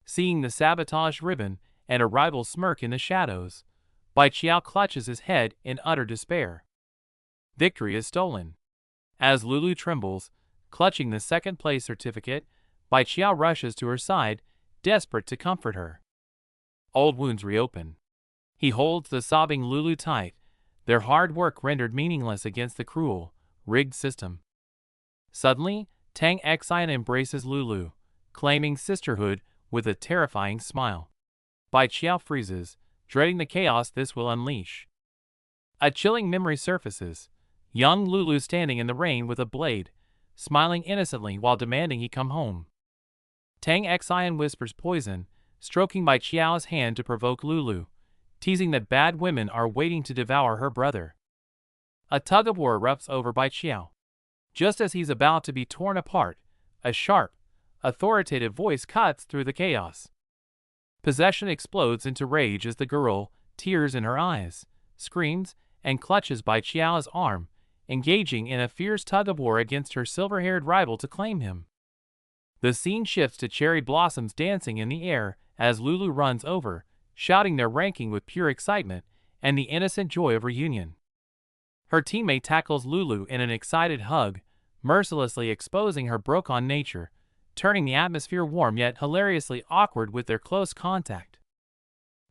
Seeing the sabotage ribbon and a rival smirk in the shadows, Bai Qiao clutches his head in utter despair. Victory is stolen. As Lulu trembles, clutching the second-place certificate, Bai Qiao rushes to her side, desperate to comfort her. Old wounds reopen. He holds the sobbing Lulu tight, their hard work rendered meaningless against the cruel, rigged system. Suddenly, Tang Xian embraces Lulu, claiming sisterhood with a terrifying smile. Bai Qiao freezes, dreading the chaos this will unleash. A chilling memory surfaces. Young Lulu standing in the rain with a blade, smiling innocently while demanding he come home. Tang Xian whispers poison, stroking Bai Qiao's hand to provoke Lulu, teasing that bad women are waiting to devour her brother. A tug-of-war erupts over Bai Qiao. Just as he's about to be torn apart, a sharp, authoritative voice cuts through the chaos. Possession explodes into rage as the girl, tears in her eyes, screams and clutches Bai Qiao's arm, engaging in a fierce tug-of-war against her silver-haired rival to claim him. The scene shifts to cherry blossoms dancing in the air as Lulu runs over, shouting their ranking with pure excitement and the innocent joy of reunion. Her teammate tackles Lulu in an excited hug, mercilessly exposing her broken nature, turning the atmosphere warm yet hilariously awkward with their close contact.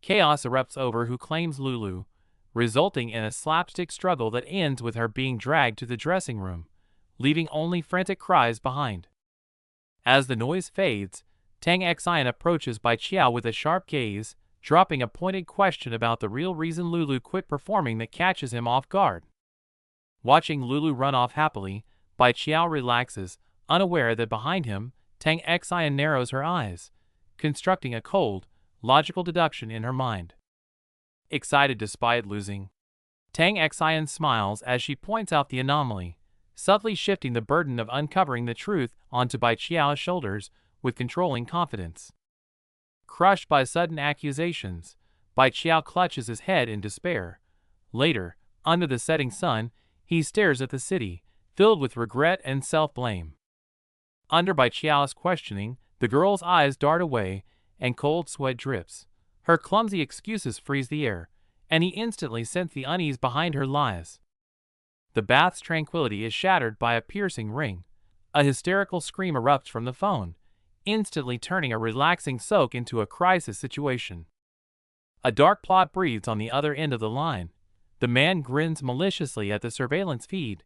Chaos erupts over who claims Lulu, resulting in a slapstick struggle that ends with her being dragged to the dressing room, leaving only frantic cries behind. As the noise fades, Tang Xian approaches Bai Qiao with a sharp gaze, dropping a pointed question about the real reason Lulu quit performing that catches him off guard. Watching Lulu run off happily, Bai Qiao relaxes, unaware that behind him, Tang Xian narrows her eyes, constructing a cold, logical deduction in her mind. Excited despite losing, Tang Xian smiles as she points out the anomaly, subtly shifting the burden of uncovering the truth onto Bai Qiao's shoulders with controlling confidence. Crushed by sudden accusations, Bai Qiao clutches his head in despair. Later, under the setting sun, he stares at the city, filled with regret and self-blame. Under Bai Qiao's questioning, the girl's eyes dart away, and cold sweat drips, Her clumsy excuses freeze the air, and he instantly sensed the unease behind her lies. The bath's tranquility is shattered by a piercing ring. A hysterical scream erupts from the phone, instantly turning a relaxing soak into a crisis situation. A dark plot breathes on the other end of the line. The man grins maliciously at the surveillance feed,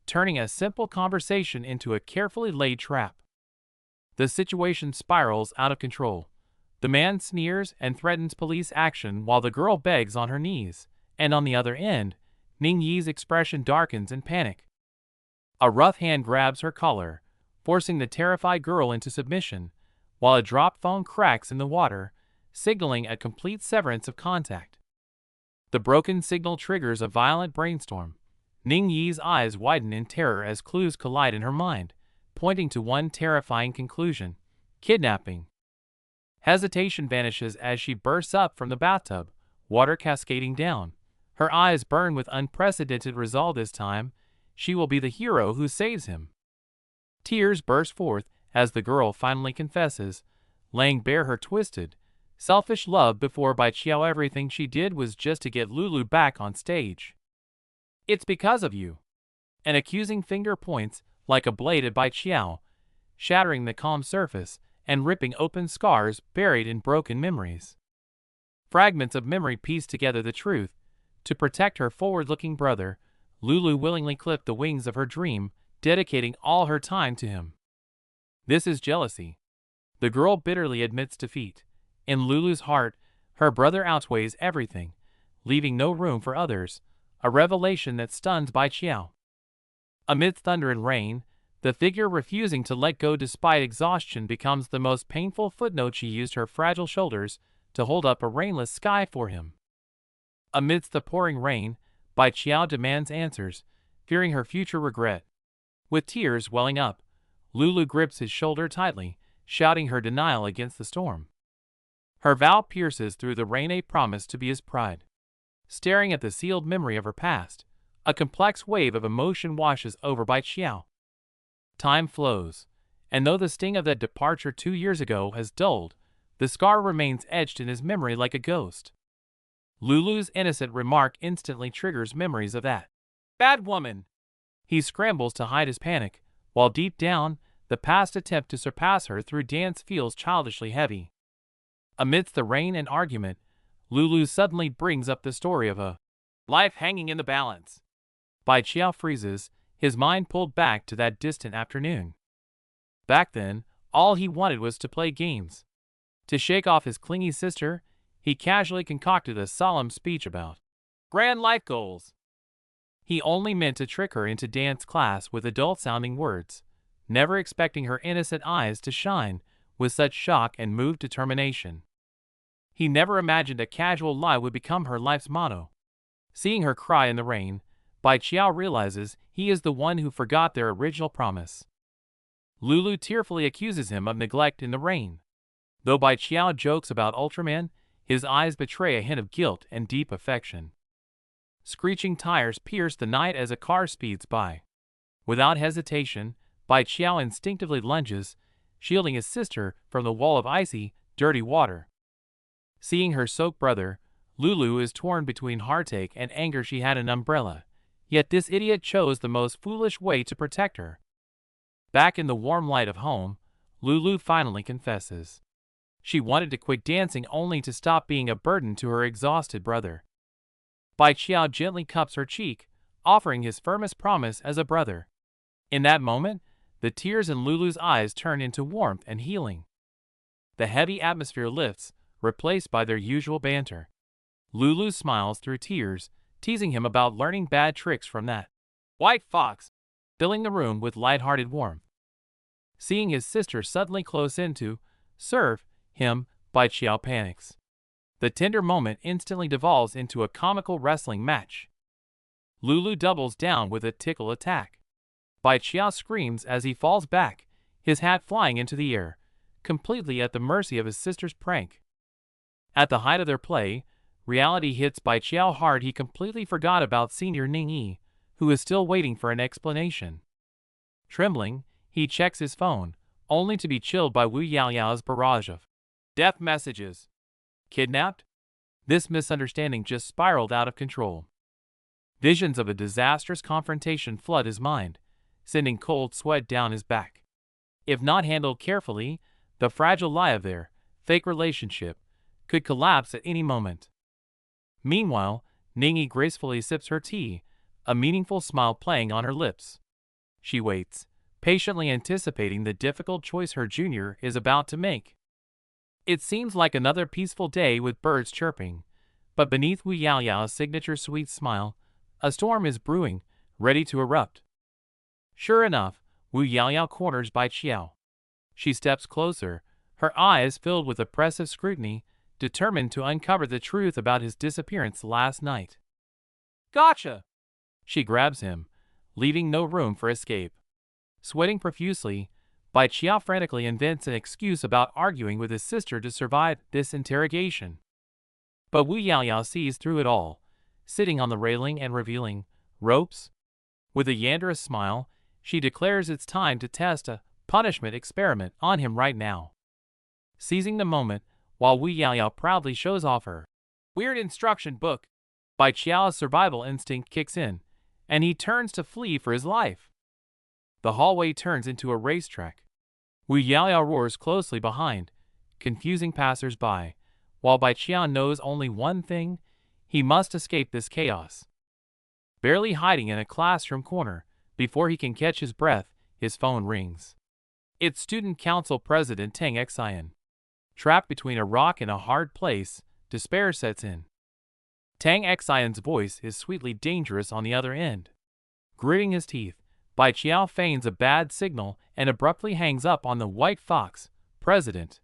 turning a simple conversation into a carefully laid trap. The situation spirals out of control. The man sneers and threatens police action while the girl begs on her knees, and on the other end, Ning Yi's expression darkens in panic. A rough hand grabs her collar, forcing the terrified girl into submission, while a dropped phone cracks in the water, signaling a complete severance of contact. The broken signal triggers a violent brainstorm. Ning Yi's eyes widen in terror as clues collide in her mind, pointing to one terrifying conclusion: kidnapping. Hesitation vanishes as she bursts up from the bathtub, water cascading down. Her eyes burn with unprecedented resolve. This time, she will be the hero who saves him. Tears burst forth as the girl finally confesses, laying bare her twisted, selfish love before Bai Qiao. Everything she did was just to get Lulu back on stage. It's because of you. An accusing finger points like a blade at Bai Qiao, shattering the calm surface and ripping open scars buried in broken memories. Fragments of memory piece together the truth. To protect her forward-looking brother, Lulu willingly clipped the wings of her dream, dedicating all her time to him. This is jealousy. The girl bitterly admits defeat. In Lulu's heart, her brother outweighs everything, leaving no room for others, a revelation that stuns Bai Qiao. Amidst thunder and rain, the figure refusing to let go despite exhaustion becomes the most painful footnote. She used her fragile shoulders to hold up a rainless sky for him. Amidst the pouring rain, Bai Qiao demands answers, fearing her future regret. With tears welling up, Lulu grips his shoulder tightly, shouting her denial against the storm. Her vow pierces through the rain, a promise to be his pride. Staring at the sealed memory of her past, a complex wave of emotion washes over Bai Qiao. Time flows, and though the sting of that departure 2 years ago has dulled, the scar remains etched in his memory like a ghost. Lulu's innocent remark instantly triggers memories of that bad woman. He scrambles to hide his panic, while deep down, the past attempt to surpass her through dance feels childishly heavy. Amidst the rain and argument, Lulu suddenly brings up the story of a life hanging in the balance. Bai Qiao freezes, his mind pulled back to that distant afternoon. Back then, all he wanted was to play games. To shake off his clingy sister, he casually concocted a solemn speech about grand life goals. He only meant to trick her into dance class with adult-sounding words, never expecting her innocent eyes to shine with such shock and moved determination. He never imagined a casual lie would become her life's motto. Seeing her cry in the rain, Bai Qiao realizes he is the one who forgot their original promise. Lulu tearfully accuses him of neglect in the rain. Though Bai Qiao jokes about Ultraman, his eyes betray a hint of guilt and deep affection. Screeching tires pierce the night as a car speeds by. Without hesitation, Bai Qiao instinctively lunges, shielding his sister from the wall of icy, dirty water. Seeing her soaked brother, Lulu is torn between heartache and anger. She had an umbrella, yet this idiot chose the most foolish way to protect her. Back in the warm light of home, Lulu finally confesses. She wanted to quit dancing only to stop being a burden to her exhausted brother. Bai Qiao gently cups her cheek, offering his firmest promise as a brother. In that moment, the tears in Lulu's eyes turn into warmth and healing. The heavy atmosphere lifts, replaced by their usual banter. Lulu smiles through tears, teasing him about learning bad tricks from that white fox, filling the room with light-hearted warmth. Seeing his sister suddenly close in to serve him, Bai Qiao panics. The tender moment instantly devolves into a comical wrestling match. Lulu doubles down with a tickle attack. Bai Qiao screams as he falls back, his hat flying into the air, completely at the mercy of his sister's prank. At the height of their play, reality hits Bai Qiao hard. He completely forgot about senior Ning Yi, who is still waiting for an explanation. Trembling, he checks his phone, only to be chilled by Wu Yaoyao's barrage of death messages. Kidnapped? This misunderstanding just spiraled out of control. Visions of a disastrous confrontation flood his mind, sending cold sweat down his back. If not handled carefully, the fragile lie of their fake relationship could collapse at any moment. Meanwhile, Ningi gracefully sips her tea, a meaningful smile playing on her lips. She waits, patiently anticipating the difficult choice her junior is about to make. It seems like another peaceful day with birds chirping, but beneath Wu Yaoyao's signature sweet smile, a storm is brewing, ready to erupt. Sure enough, Wu Yaoyao corners Bai Qiao. She steps closer, her eyes filled with oppressive scrutiny, determined to uncover the truth about his disappearance last night. Gotcha! She grabs him, leaving no room for escape. Sweating profusely, Bai Qiao frantically invents an excuse about arguing with his sister to survive this interrogation. But Wu Yaoyao sees through it all, sitting on the railing and revealing ropes. With a yandere smile, she declares it's time to test a punishment experiment on him right now. Seizing the moment, while Wu Yaoyao proudly shows off her weird instruction book, Bai Qiao's survival instinct kicks in, and he turns to flee for his life. The hallway turns into a racetrack. Wu Yaoyao roars closely behind, confusing passers-by, while Bai Qiao knows only one thing: he must escape this chaos. Barely hiding in a classroom corner, before he can catch his breath, his phone rings. It's Student Council President Tang Xian. Trapped between a rock and a hard place, despair sets in. Tang Xian's voice is sweetly dangerous on the other end. Gritting his teeth, Bai Qiao feigns a bad signal and abruptly hangs up on the White Fox, President.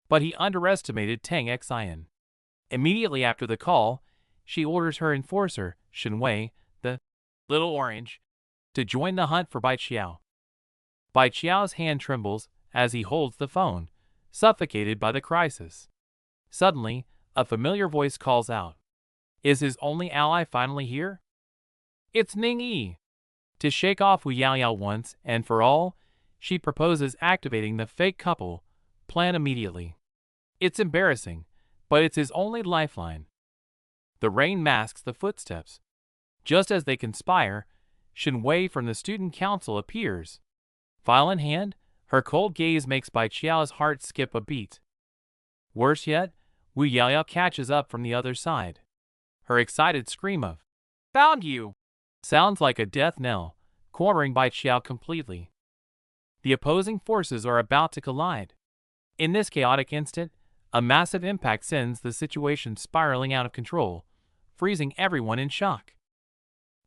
But he underestimated Tang Xian. Immediately after the call, she orders her enforcer, Shenwei, the Little Orange, to join the hunt for Bai Qiao. Bai Qiao's hand trembles as he holds the phone, suffocated by the crisis. Suddenly, a familiar voice calls out. Is his only ally finally here? It's Ning Yi. To shake off Wu Yaoyao once and for all, she proposes activating the fake couple plan immediately. It's embarrassing, but it's his only lifeline. The rain masks the footsteps. Just as they conspire, Shenwei from the student council appears. File in hand, her cold gaze makes Bai Qiao's heart skip a beat. Worse yet, Wu Yaoyao catches up from the other side. Her excited scream of, "Found you!" sounds like a death knell, cornering Bai Qiao completely. The opposing forces are about to collide. In this chaotic instant, a massive impact sends the situation spiraling out of control, freezing everyone in shock.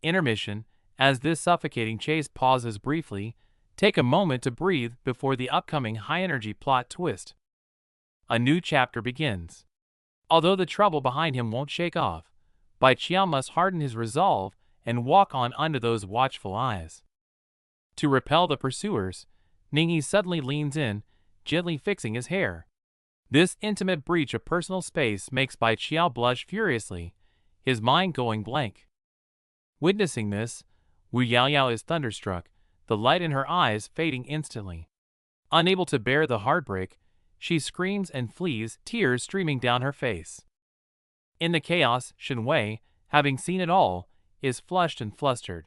Intermission. As this suffocating chase pauses briefly, take a moment to breathe before the upcoming high-energy plot twist. A new chapter begins. Although the trouble behind him won't shake off, Bai Qiao must harden his resolve and walk on under those watchful eyes. To repel the pursuers, Ningyi suddenly leans in, gently fixing his hair. This intimate breach of personal space makes Bai Qiao blush furiously, his mind going blank. Witnessing this, Wu Yaoyao is thunderstruck, the light in her eyes fading instantly. Unable to bear the heartbreak, she screams and flees, tears streaming down her face. In the chaos, Shenwei, having seen it all, is flushed and flustered.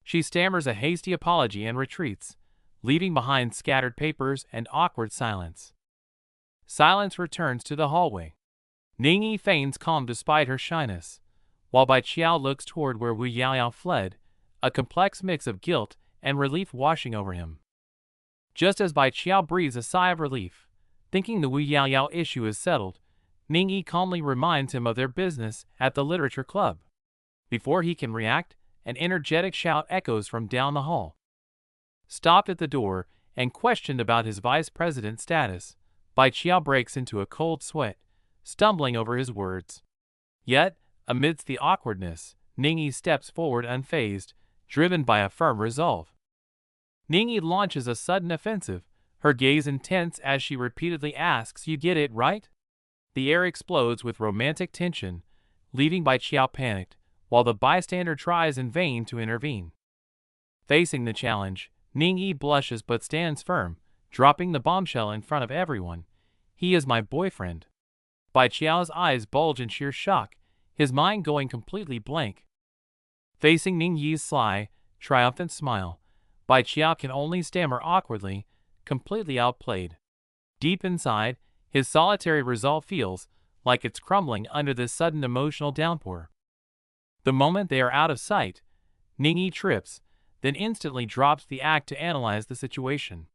She stammers a hasty apology and retreats, leaving behind scattered papers and awkward silence. Silence returns to the hallway. Ningyi feigns calm despite her shyness, while Bai Qiao looks toward where Wu Yaoyao fled, a complex mix of guilt and relief washing over him. Just as Bai Qiao breathes a sigh of relief, thinking the Wu Yaoyao issue is settled, Ningyi calmly reminds him of their business at the literature club. Before he can react, an energetic shout echoes from down the hall. Stopped at the door and questioned about his vice president status, Bai Qiao breaks into a cold sweat, stumbling over his words. Yet, amidst the awkwardness, Ningyi steps forward unfazed, driven by a firm resolve. Ningyi launches a sudden offensive, her gaze intense as she repeatedly asks, "You get it, right?" The air explodes with romantic tension, leaving Bai Qiao panicked, while the bystander tries in vain to intervene. Facing the challenge, Ningyi blushes but stands firm, dropping the bombshell in front of everyone. "He is my boyfriend." Bai Qiao's eyes bulge in sheer shock, his mind going completely blank. Facing Ning Yi's sly, triumphant smile, Bai Qiao can only stammer awkwardly, completely outplayed. Deep inside, his solitary resolve feels like it's crumbling under this sudden emotional downpour. The moment they are out of sight, Ning Yi trips, then instantly drops the act to analyze the situation.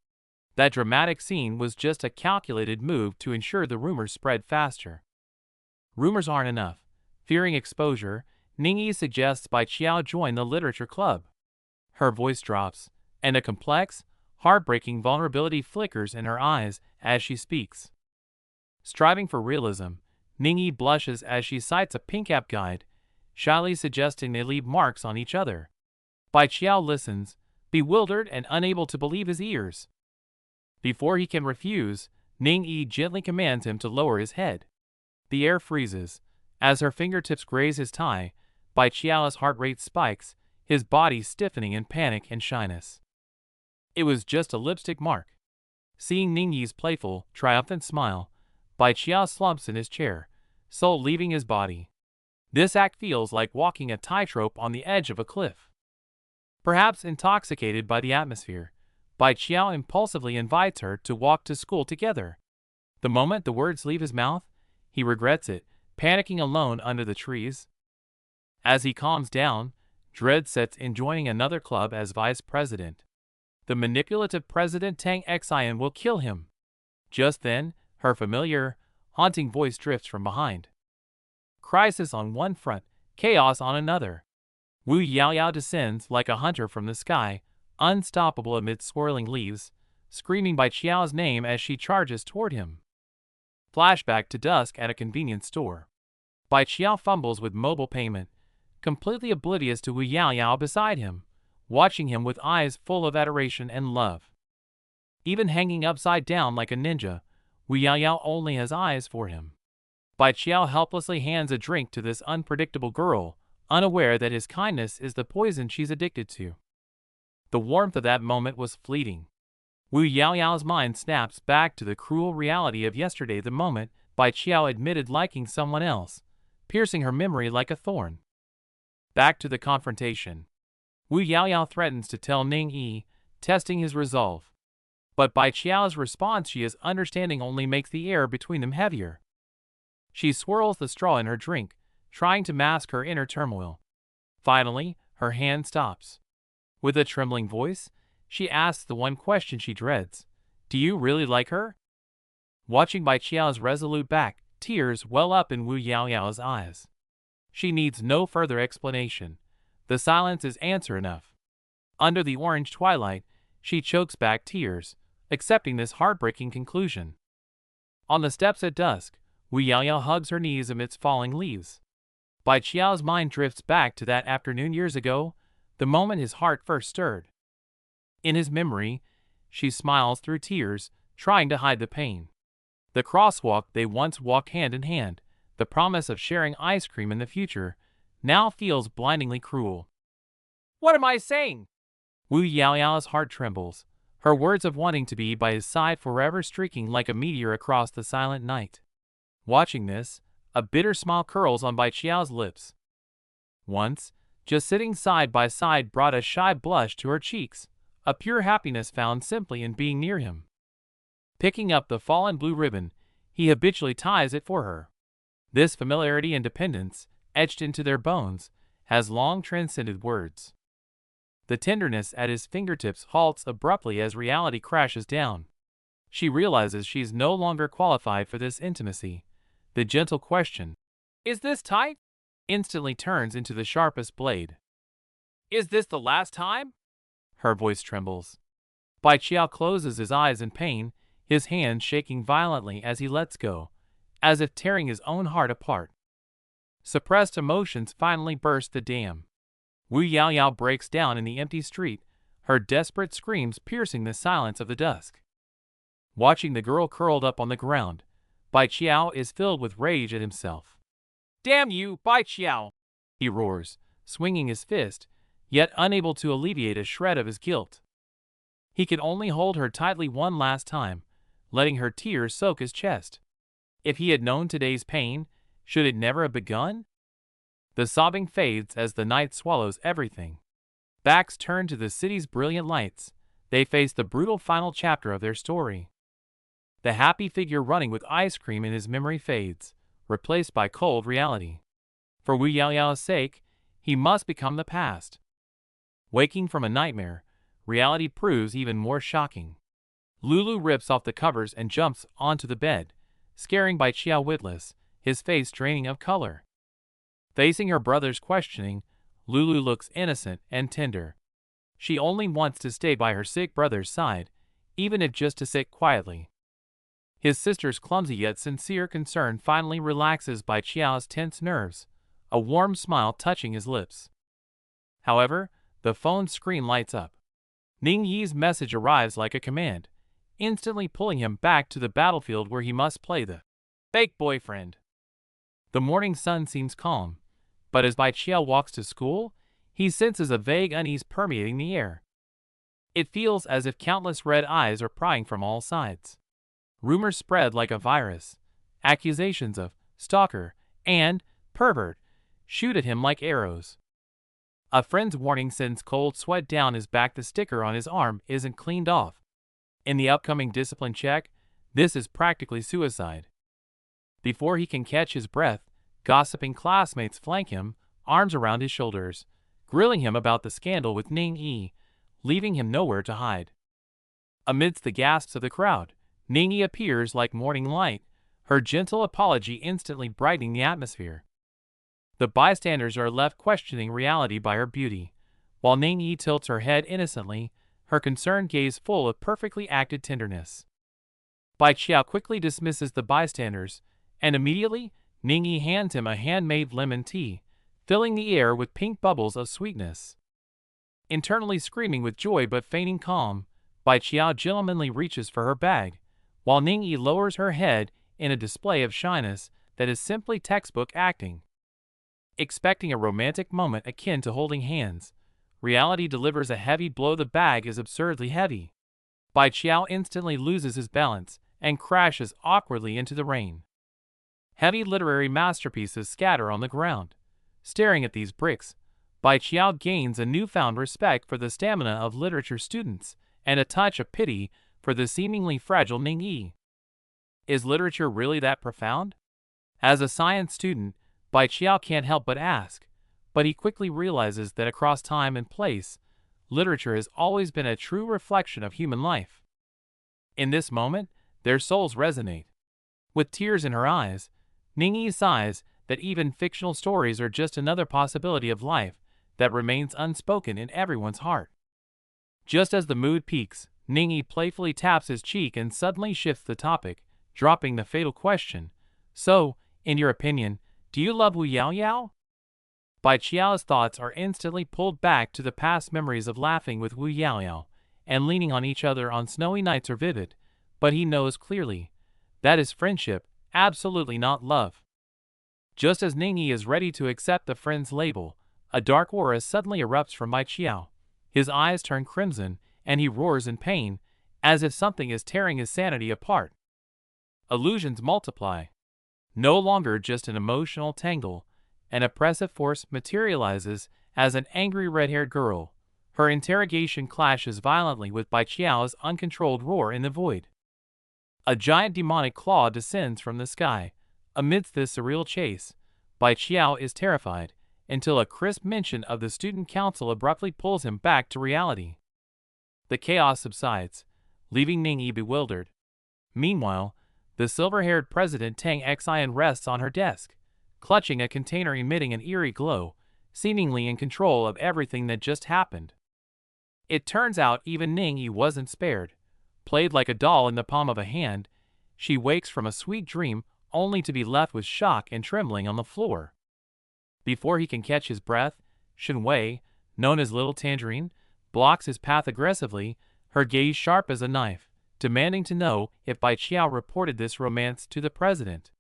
That dramatic scene was just a calculated move to ensure the rumors spread faster. Rumors aren't enough. Fearing exposure, Ning Yi suggests Bai Qiao join the literature club. Her voice drops, and a complex, heartbreaking vulnerability flickers in her eyes as she speaks. Striving for realism, Ning Yi blushes as she cites a PingCap guide, shyly suggesting they leave marks on each other. Bai Qiao listens, bewildered and unable to believe his ears. Before he can refuse, Ning Yi gently commands him to lower his head. The air freezes. As her fingertips graze his thigh, Bai Qiao's heart rate spikes, his body stiffening in panic and shyness. It was just a lipstick mark. Seeing Ning Yi's playful, triumphant smile, Bai Qiao slumps in his chair, soul leaving his body. This act feels like walking a tightrope on the edge of a cliff. Perhaps intoxicated by the atmosphere, Bai Qiao impulsively invites her to walk to school together. The moment the words leave his mouth, he regrets it, panicking alone under the trees. As he calms down, dread sets in joining another club as vice president. The manipulative President Tang Xian will kill him. Just then, her familiar, haunting voice drifts from behind. Crisis on one front, chaos on another. Wu Yaoyao descends like a hunter from the sky, unstoppable amid swirling leaves, screaming Bai Qiao's name as she charges toward him. Flashback to dusk at a convenience store. Bai Qiao fumbles with mobile payment, completely oblivious to Wu Yaoyao beside him, watching him with eyes full of adoration and love. Even hanging upside down like a ninja, Wu Yaoyao only has eyes for him. Bai Qiao helplessly hands a drink to this unpredictable girl, unaware that his kindness is the poison she's addicted to. The warmth of that moment was fleeting. Wu Yaoyao's mind snaps back to the cruel reality of yesterday, the moment Bai Qiao admitted liking someone else, piercing her memory like a thorn. Back to the confrontation. Wu Yaoyao threatens to tell Ning Yi, testing his resolve. But Bai Qiao's response, she is understanding, only makes the air between them heavier. She swirls the straw in her drink, trying to mask her inner turmoil. Finally, her hand stops. With a trembling voice, she asks the one question she dreads. Do you really like her? Watching Bai Qiao's resolute back, tears well up in Wu Yaoyao's eyes. She needs no further explanation. The silence is answer enough. Under the orange twilight, she chokes back tears, accepting this heartbreaking conclusion. On the steps at dusk, Wu Yaoyao hugs her knees amidst falling leaves. Bai Qiao's mind drifts back to that afternoon years ago, the moment his heart first stirred. In his memory, she smiles through tears, trying to hide the pain. The crosswalk they once walked hand in hand, the promise of sharing ice cream in the future, now feels blindingly cruel. What am I saying? Wu Yaoyao's heart trembles, her words of wanting to be by his side forever streaking like a meteor across the silent night. Watching this, a bitter smile curls on Bai Qiao's lips. Once, just sitting side by side brought a shy blush to her cheeks, a pure happiness found simply in being near him. Picking up the fallen blue ribbon, he habitually ties it for her. This familiarity and dependence, etched into their bones, has long transcended words. The tenderness at his fingertips halts abruptly as reality crashes down. She realizes she's no longer qualified for this intimacy. The gentle question, "Is this tight?" instantly turns into the sharpest blade. "Is this the last time?" Her voice trembles. Bai Qiao closes his eyes in pain, his hands shaking violently as he lets go, as if tearing his own heart apart. Suppressed emotions finally burst the dam. Wu Yaoyao breaks down in the empty street, her desperate screams piercing the silence of the dusk. Watching the girl curled up on the ground, Bai Qiao is filled with rage at himself. "Damn you, Bai Qiao!" he roars, swinging his fist, yet unable to alleviate a shred of his guilt. He can only hold her tightly one last time, letting her tears soak his chest. If he had known today's pain, should it never have begun? The sobbing fades as the night swallows everything. Backs turn to the city's brilliant lights. They face the brutal final chapter of their story. The happy figure running with ice cream in his memory fades, replaced by cold reality. For Wu Yaoyao's sake, he must become the past. Waking from a nightmare, reality proves even more shocking. Lulu rips off the covers and jumps onto the bed, scaring Bai Qiao witless, his face draining of color. Facing her brother's questioning, Lulu looks innocent and tender. She only wants to stay by her sick brother's side, even if just to sit quietly. His sister's clumsy yet sincere concern finally relaxes Bai Qiao's tense nerves, a warm smile touching his lips. However, the phone screen lights up. Ning Yi's message arrives like a command, instantly pulling him back to the battlefield where he must play the fake boyfriend. The morning sun seems calm, but as Bai Qiao walks to school, he senses a vague unease permeating the air. It feels as if countless red eyes are prying from all sides. Rumors spread like a virus. Accusations of stalker and pervert shoot at him like arrows. A friend's warning sends cold sweat down his back. The sticker on his arm isn't cleaned off. In the upcoming discipline check, this is practically suicide. Before he can catch his breath, gossiping classmates flank him, arms around his shoulders, grilling him about the scandal with Ning Yi, leaving him nowhere to hide. Amidst the gasps of the crowd, Ning Yi appears like morning light, her gentle apology instantly brightening the atmosphere. The bystanders are left questioning reality by her beauty, while Ning Yi tilts her head innocently, her concerned gaze full of perfectly acted tenderness. Bai Qiao quickly dismisses the bystanders, and immediately, Ning Yi hands him a handmade lemon tea, filling the air with pink bubbles of sweetness. Internally screaming with joy but feigning calm, Bai Qiao gentlemanly reaches for her bag, while Ning Yi lowers her head in a display of shyness that is simply textbook acting. Expecting a romantic moment akin to holding hands, reality delivers a heavy blow. The bag is absurdly heavy. Bai Qiao instantly loses his balance and crashes awkwardly into the rain. Heavy literary masterpieces scatter on the ground. Staring at these bricks, Bai Qiao gains a newfound respect for the stamina of literature students and a touch of pity for the seemingly fragile Ning Yi. Is literature really that profound? As a science student, Bai Qiao can't help but ask, but he quickly realizes that across time and place, literature has always been a true reflection of human life. In this moment, their souls resonate. With tears in her eyes, Ning Yi sighs that even fictional stories are just another possibility of life that remains unspoken in everyone's heart. Just as the mood peaks, Ning Yi playfully taps his cheek and suddenly shifts the topic, dropping the fatal question. So, in your opinion, do you love Wu Yaoyao? Bai Qiao's thoughts are instantly pulled back to the past memories of laughing with Wu Yaoyao and leaning on each other on snowy nights are vivid, but he knows clearly that is friendship, absolutely not love. Just as Ning Yi is ready to accept the friend's label, a dark aura suddenly erupts from Bai Qiao. His eyes turn crimson, and he roars in pain, as if something is tearing his sanity apart. Illusions multiply. No longer just an emotional tangle, an oppressive force materializes as an angry red-haired girl. Her interrogation clashes violently with Bai Qiao's uncontrolled roar in the void. A giant demonic claw descends from the sky. Amidst this surreal chase, Bai Qiao is terrified, until a crisp mention of the student council abruptly pulls him back to reality. The chaos subsides, leaving Ning Yi bewildered. Meanwhile, the silver-haired President Tang Xian rests on her desk, clutching a container emitting an eerie glow, seemingly in control of everything that just happened. It turns out even Ning Yi wasn't spared. Played like a doll in the palm of a hand, she wakes from a sweet dream only to be left with shock and trembling on the floor. Before he can catch his breath, Shen Wei, known as Little Tangerine, blocks his path aggressively, her gaze sharp as a knife, demanding to know if Bai Qiao reported this romance to the president.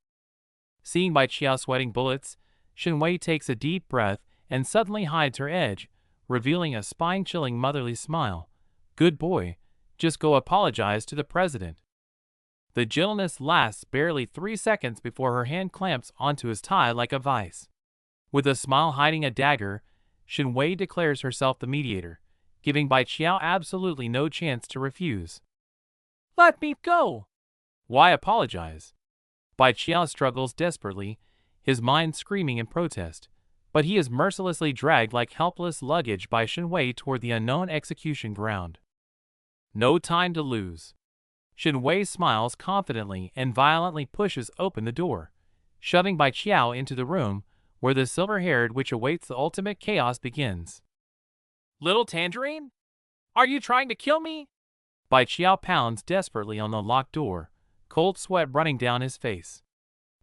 Seeing Bai Qiao sweating bullets, Shen Wei takes a deep breath and suddenly hides her edge, revealing a spine-chilling motherly smile. Good boy, just go apologize to the president. The gentleness lasts barely 3 seconds before her hand clamps onto his tie like a vice. With a smile hiding a dagger, Shinwei declares herself the mediator, giving Bai Qiao absolutely no chance to refuse. "Let me go!" "Why apologize?" Bai Qiao struggles desperately, his mind screaming in protest, but he is mercilessly dragged like helpless luggage by Shinwei toward the unknown execution ground. No time to lose. Shinwei smiles confidently and violently pushes open the door, shoving Bai Qiao into the room where the silver-haired witch awaits the ultimate chaos begins. "Little Tangerine? Are you trying to kill me?" Bai Qiao pounds desperately on the locked door, cold sweat running down his face.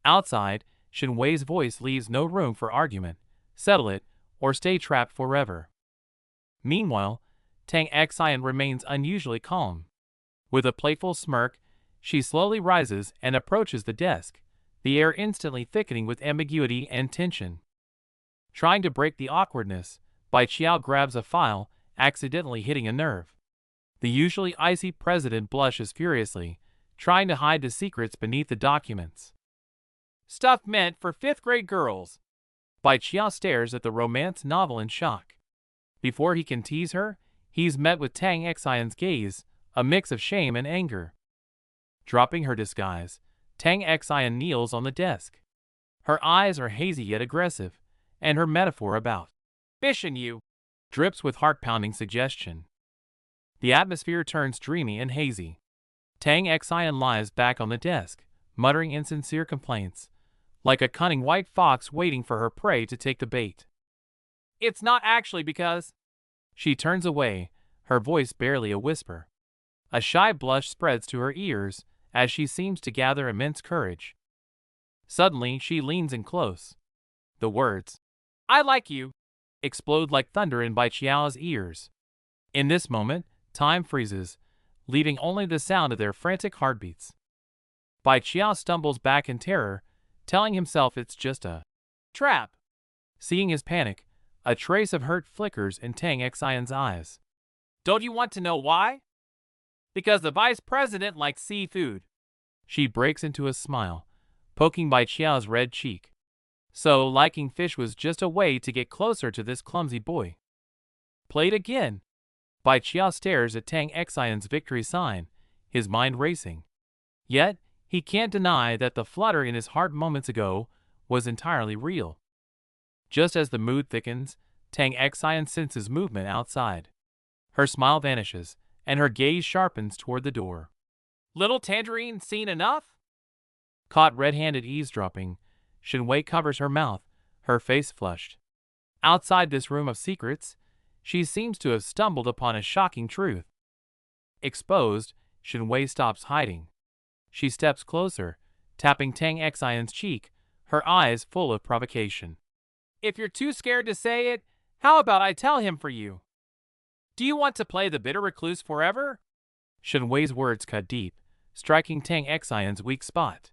Outside, Shinwei's voice leaves no room for argument. Settle it, or stay trapped forever. Meanwhile, Tang Xian remains unusually calm. With a playful smirk, she slowly rises and approaches the desk, the air instantly thickening with ambiguity and tension. Trying to break the awkwardness, Bai Qiao grabs a file, accidentally hitting a nerve. The usually icy president blushes furiously, trying to hide the secrets beneath the documents. "Stuff meant for 5th-grade girls." Bai Qiao stares at the romance novel in shock. Before he can tease her, he's met with Tang Xian's gaze, a mix of shame and anger. Dropping her disguise, Tang Xian kneels on the desk. Her eyes are hazy yet aggressive, and her metaphor about "fishing you" drips with heart-pounding suggestion. The atmosphere turns dreamy and hazy. Tang Xian lies back on the desk, muttering insincere complaints, like a cunning white fox waiting for her prey to take the bait. "It's not actually because—" She turns away, her voice barely a whisper. A shy blush spreads to her ears as she seems to gather immense courage. Suddenly, she leans in close. The words, "I like you," explode like thunder in Bai Qiao's ears. In this moment, time freezes, leaving only the sound of their frantic heartbeats. Bai Qiao stumbles back in terror, telling himself it's just a trap. Seeing his panic, a trace of hurt flickers in Tang Xian's eyes. "Don't you want to know why?" "Because the vice president likes seafood." She breaks into a smile, poking Bai Qiao's red cheek. So liking fish was just a way to get closer to this clumsy boy. Played again. Bai Qiao stares at Tang Xian's victory sign, his mind racing. Yet, he can't deny that the flutter in his heart moments ago was entirely real. Just as the mood thickens, Tang Xian senses movement outside. Her smile vanishes, and her gaze sharpens toward the door. "Little Tangerine seen enough?" Caught red-handed eavesdropping, Shinwei covers her mouth, her face flushed. Outside this room of secrets, she seems to have stumbled upon a shocking truth. Exposed, Shinwei stops hiding. She steps closer, tapping Tang Xian's cheek, her eyes full of provocation. "If you're too scared to say it, how about I tell him for you? Do you want to play the bitter recluse forever?" Shinwei's words cut deep, striking Tang Xian's weak spot.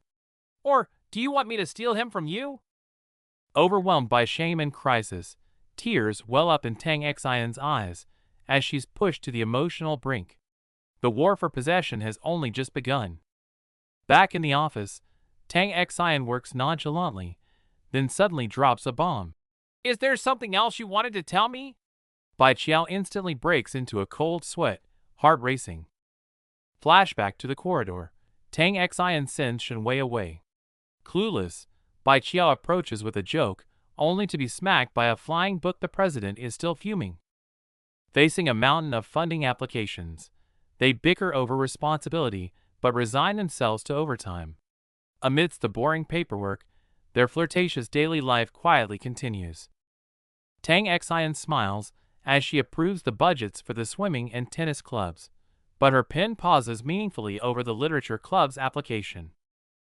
"Or do you want me to steal him from you?" Overwhelmed by shame and crisis, tears well up in Tang Xian's eyes as she's pushed to the emotional brink. The war for possession has only just begun. Back in the office, Tang Xian works nonchalantly, then suddenly drops a bomb. "Is there something else you wanted to tell me?" Bai Qiao instantly breaks into a cold sweat, heart racing. Flashback to the corridor. Tang Xian sends Shinwei away. Clueless, Bai Qiao approaches with a joke, only to be smacked by a flying book. The president is still fuming. Facing a mountain of funding applications, they bicker over responsibility but resign themselves to overtime. Amidst the boring paperwork, their flirtatious daily life quietly continues. Tang Xian smiles as she approves the budgets for the swimming and tennis clubs, but her pen pauses meaningfully over the literature club's application.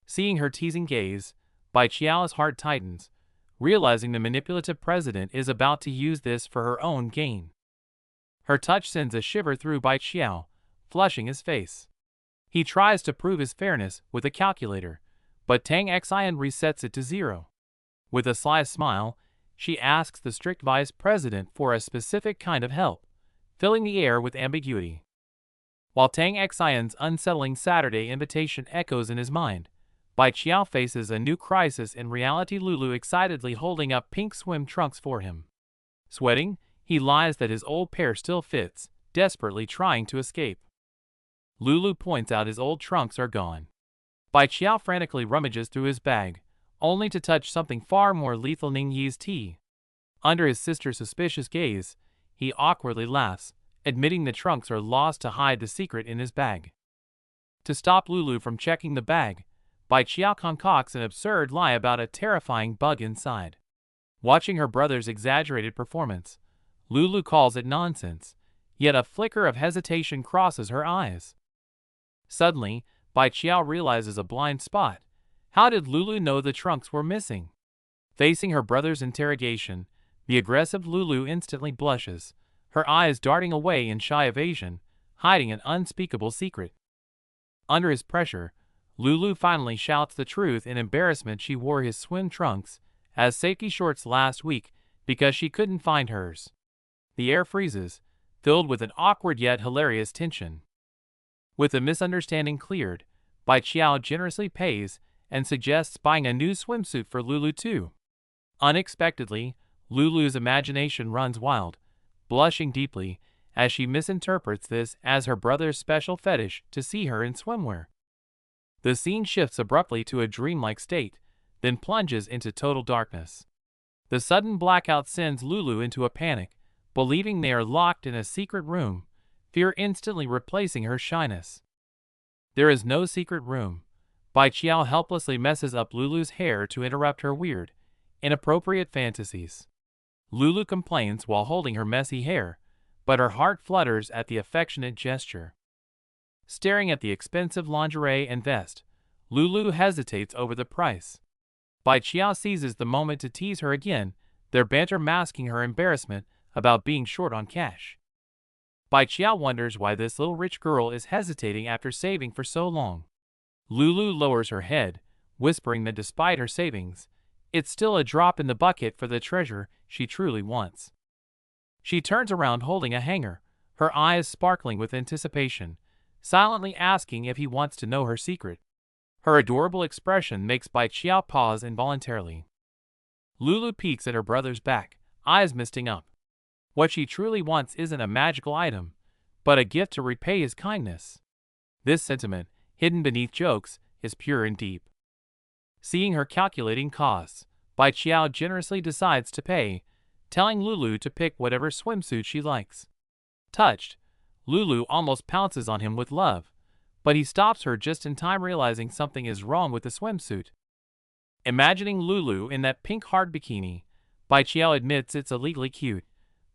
Seeing her teasing gaze, Bai Qiao's heart tightens, realizing the manipulative president is about to use this for her own gain. Her touch sends a shiver through Bai Qiao, flushing his face. He tries to prove his fairness with a calculator, but Tang Xian resets it to 0. With a sly smile, she asks the strict vice president for a specific kind of help, filling the air with ambiguity. While Tang Xion's unsettling Saturday invitation echoes in his mind, Bai Qiao faces a new crisis in reality. Lulu excitedly holding up pink swim trunks for him. Sweating, he lies that his old pair still fits, desperately trying to escape. Lulu points out his old trunks are gone. Bai Qiao frantically rummages through his bag, only to touch something far more lethal: Ning Yi's tea. Under his sister's suspicious gaze, he awkwardly laughs, admitting the trunks are lost to hide the secret in his bag. To stop Lulu from checking the bag, Bai Qiao concocts an absurd lie about a terrifying bug inside. Watching her brother's exaggerated performance, Lulu calls it nonsense, yet a flicker of hesitation crosses her eyes. Suddenly, Bai Qiao realizes a blind spot. How did Lulu know the trunks were missing? Facing her brother's interrogation, the aggressive Lulu instantly blushes, her eyes darting away in shy evasion, hiding an unspeakable secret. Under his pressure, Lulu finally shouts the truth in embarrassment. She wore his swim trunks as safety shorts last week because she couldn't find hers. The air freezes, filled with an awkward yet hilarious tension. With the misunderstanding cleared, Bai Qiao generously pays and suggests buying a new swimsuit for Lulu too. Unexpectedly, Lulu's imagination runs wild, blushing deeply as she misinterprets this as her brother's special fetish to see her in swimwear. The scene shifts abruptly to a dreamlike state, then plunges into total darkness. The sudden blackout sends Lulu into a panic, believing they are locked in a secret room, fear instantly replacing her shyness. There is no secret room. Bai Qiao helplessly messes up Lulu's hair to interrupt her weird, inappropriate fantasies. Lulu complains while holding her messy hair, but her heart flutters at the affectionate gesture. Staring at the expensive lingerie and vest, Lulu hesitates over the price. Bai Qiao seizes the moment to tease her again, their banter masking her embarrassment about being short on cash. Bai Qiao wonders why this little rich girl is hesitating after saving for so long. Lulu lowers her head, whispering that despite her savings, it's still a drop in the bucket for the treasure she truly wants. She turns around holding a hanger, her eyes sparkling with anticipation, silently asking if he wants to know her secret. Her adorable expression makes Bai Qiao pause involuntarily. Lulu peeks at her brother's back, eyes misting up. What she truly wants isn't a magical item, but a gift to repay his kindness. This sentiment, hidden beneath jokes, is pure and deep. Seeing her calculating costs, Bai Qiao generously decides to pay, telling Lulu to pick whatever swimsuit she likes. Touched, Lulu almost pounces on him with love, but he stops her just in time, realizing something is wrong with the swimsuit. Imagining Lulu in that pink heart bikini, Bai Qiao admits it's illegally cute,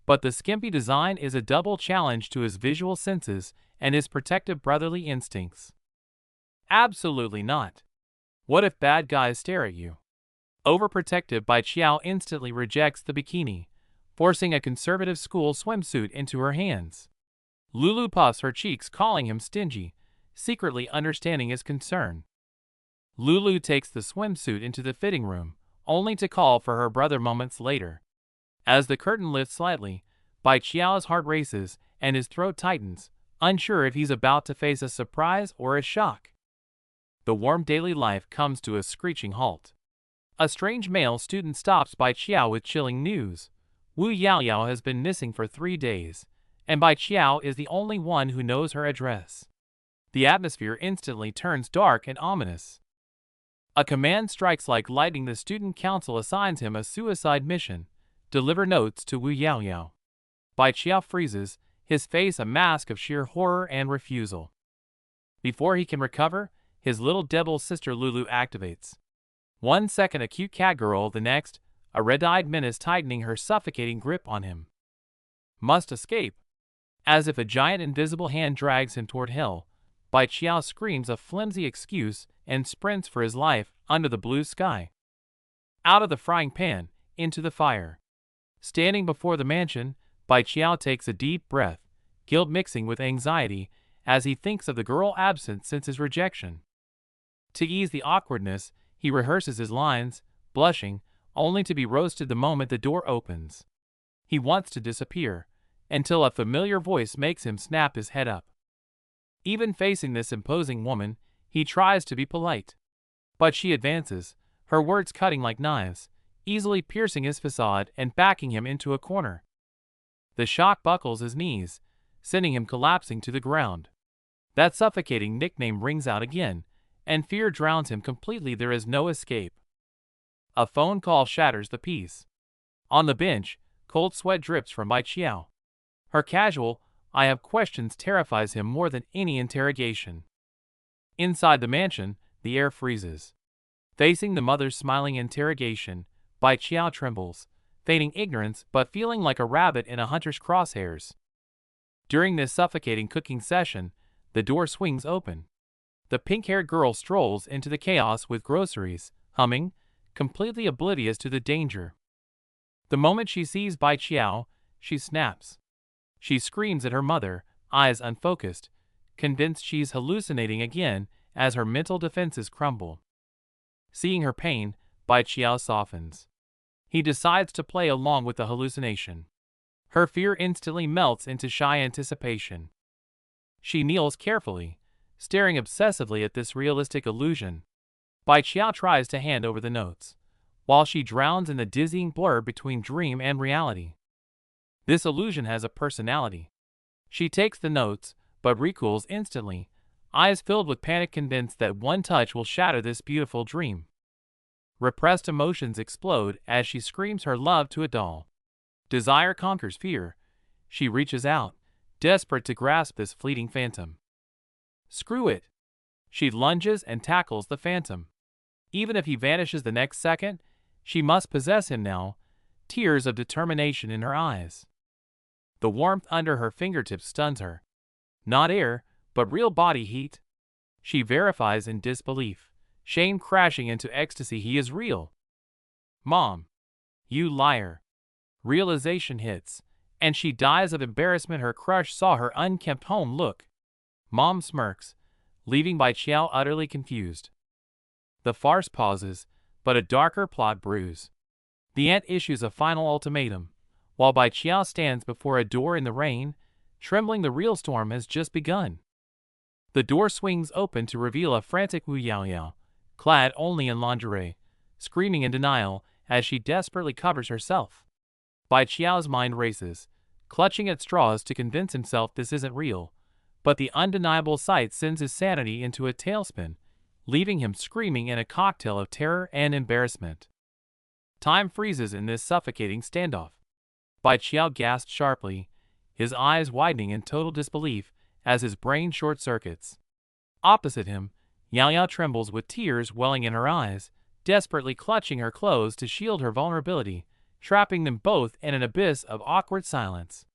but the skimpy design is a double challenge to his visual senses and his protective brotherly instincts. Absolutely not. What if bad guys stare at you? Overprotective Bai Qiao instantly rejects the bikini, forcing a conservative school swimsuit into her hands. Lulu puffs her cheeks, calling him stingy, secretly understanding his concern. Lulu takes the swimsuit into the fitting room, only to call for her brother moments later. As the curtain lifts slightly, Bai Qiao's heart races and his throat tightens, unsure if he's about to face a surprise or a shock. The warm daily life comes to a screeching halt. A strange male student stops Bai Qiao with chilling news. Wu Yaoyao has been missing for 3 days, and Bai Qiao is the only one who knows her address. The atmosphere instantly turns dark and ominous. A command strikes like lightning. The student council assigns him a suicide mission: deliver notes to Wu Yaoyao. Bai Qiao freezes, his face a mask of sheer horror and refusal. Before he can recover, his little devil sister Lulu activates. 1 second a cute cat girl, the next, a red-eyed menace tightening her suffocating grip on him. Must escape. As if a giant invisible hand drags him toward hell, Bai Qiao screams a flimsy excuse and sprints for his life under the blue sky. Out of the frying pan, into the fire. Standing before the mansion, Bai Qiao takes a deep breath, guilt mixing with anxiety as he thinks of the girl absent since his rejection. To ease the awkwardness, he rehearses his lines, blushing, only to be roasted the moment the door opens. He wants to disappear, until a familiar voice makes him snap his head up. Even facing this imposing woman, he tries to be polite. But she advances, her words cutting like knives, easily piercing his facade and backing him into a corner. The shock buckles his knees, sending him collapsing to the ground. That suffocating nickname rings out again, and fear drowns him completely. There is no escape. A phone call shatters the peace. On the bench, cold sweat drips from Bai Qiao. Her casual, "I have questions" terrifies him more than any interrogation. Inside the mansion, the air freezes. Facing the mother's smiling interrogation, Bai Qiao trembles, feigning ignorance but feeling like a rabbit in a hunter's crosshairs. During this suffocating cooking session, the door swings open. The pink-haired girl strolls into the chaos with groceries, humming, completely oblivious to the danger. The moment she sees Bai Qiao, she snaps. She screams at her mother, eyes unfocused, convinced she's hallucinating again as her mental defenses crumble. Seeing her pain, Bai Qiao softens. He decides to play along with the hallucination. Her fear instantly melts into shy anticipation. She kneels carefully, staring obsessively at this realistic illusion. Bai Qiao tries to hand over the notes, while she drowns in the dizzying blur between dream and reality. This illusion has a personality. She takes the notes, but recools instantly, eyes filled with panic, convinced that one touch will shatter this beautiful dream. Repressed emotions explode as she screams her love to a doll. Desire conquers fear. She reaches out, desperate to grasp this fleeting phantom. Screw it! She lunges and tackles the phantom. Even if he vanishes the next second, she must possess him now, tears of determination in her eyes. The warmth under her fingertips stuns her. Not air, but real body heat. She verifies in disbelief, shame crashing into ecstasy. He is real. Mom. You liar. Realization hits, and she dies of embarrassment. Her crush saw her unkempt home look. Mom smirks, leaving Bai Qiao utterly confused. The farce pauses, but a darker plot brews. The aunt issues a final ultimatum, while Bai Qiao stands before a door in the rain, trembling. The real storm has just begun. The door swings open to reveal a frantic Wu Yaoyao, clad only in lingerie, screaming in denial as she desperately covers herself. Bai Qiao's mind races, clutching at straws to convince himself this isn't real, but the undeniable sight sends his sanity into a tailspin, leaving him screaming in a cocktail of terror and embarrassment. Time freezes in this suffocating standoff. Bai Qiao gasps sharply, his eyes widening in total disbelief as his brain short-circuits. Opposite him, Yaoyao trembles with tears welling in her eyes, desperately clutching her clothes to shield her vulnerability, trapping them both in an abyss of awkward silence.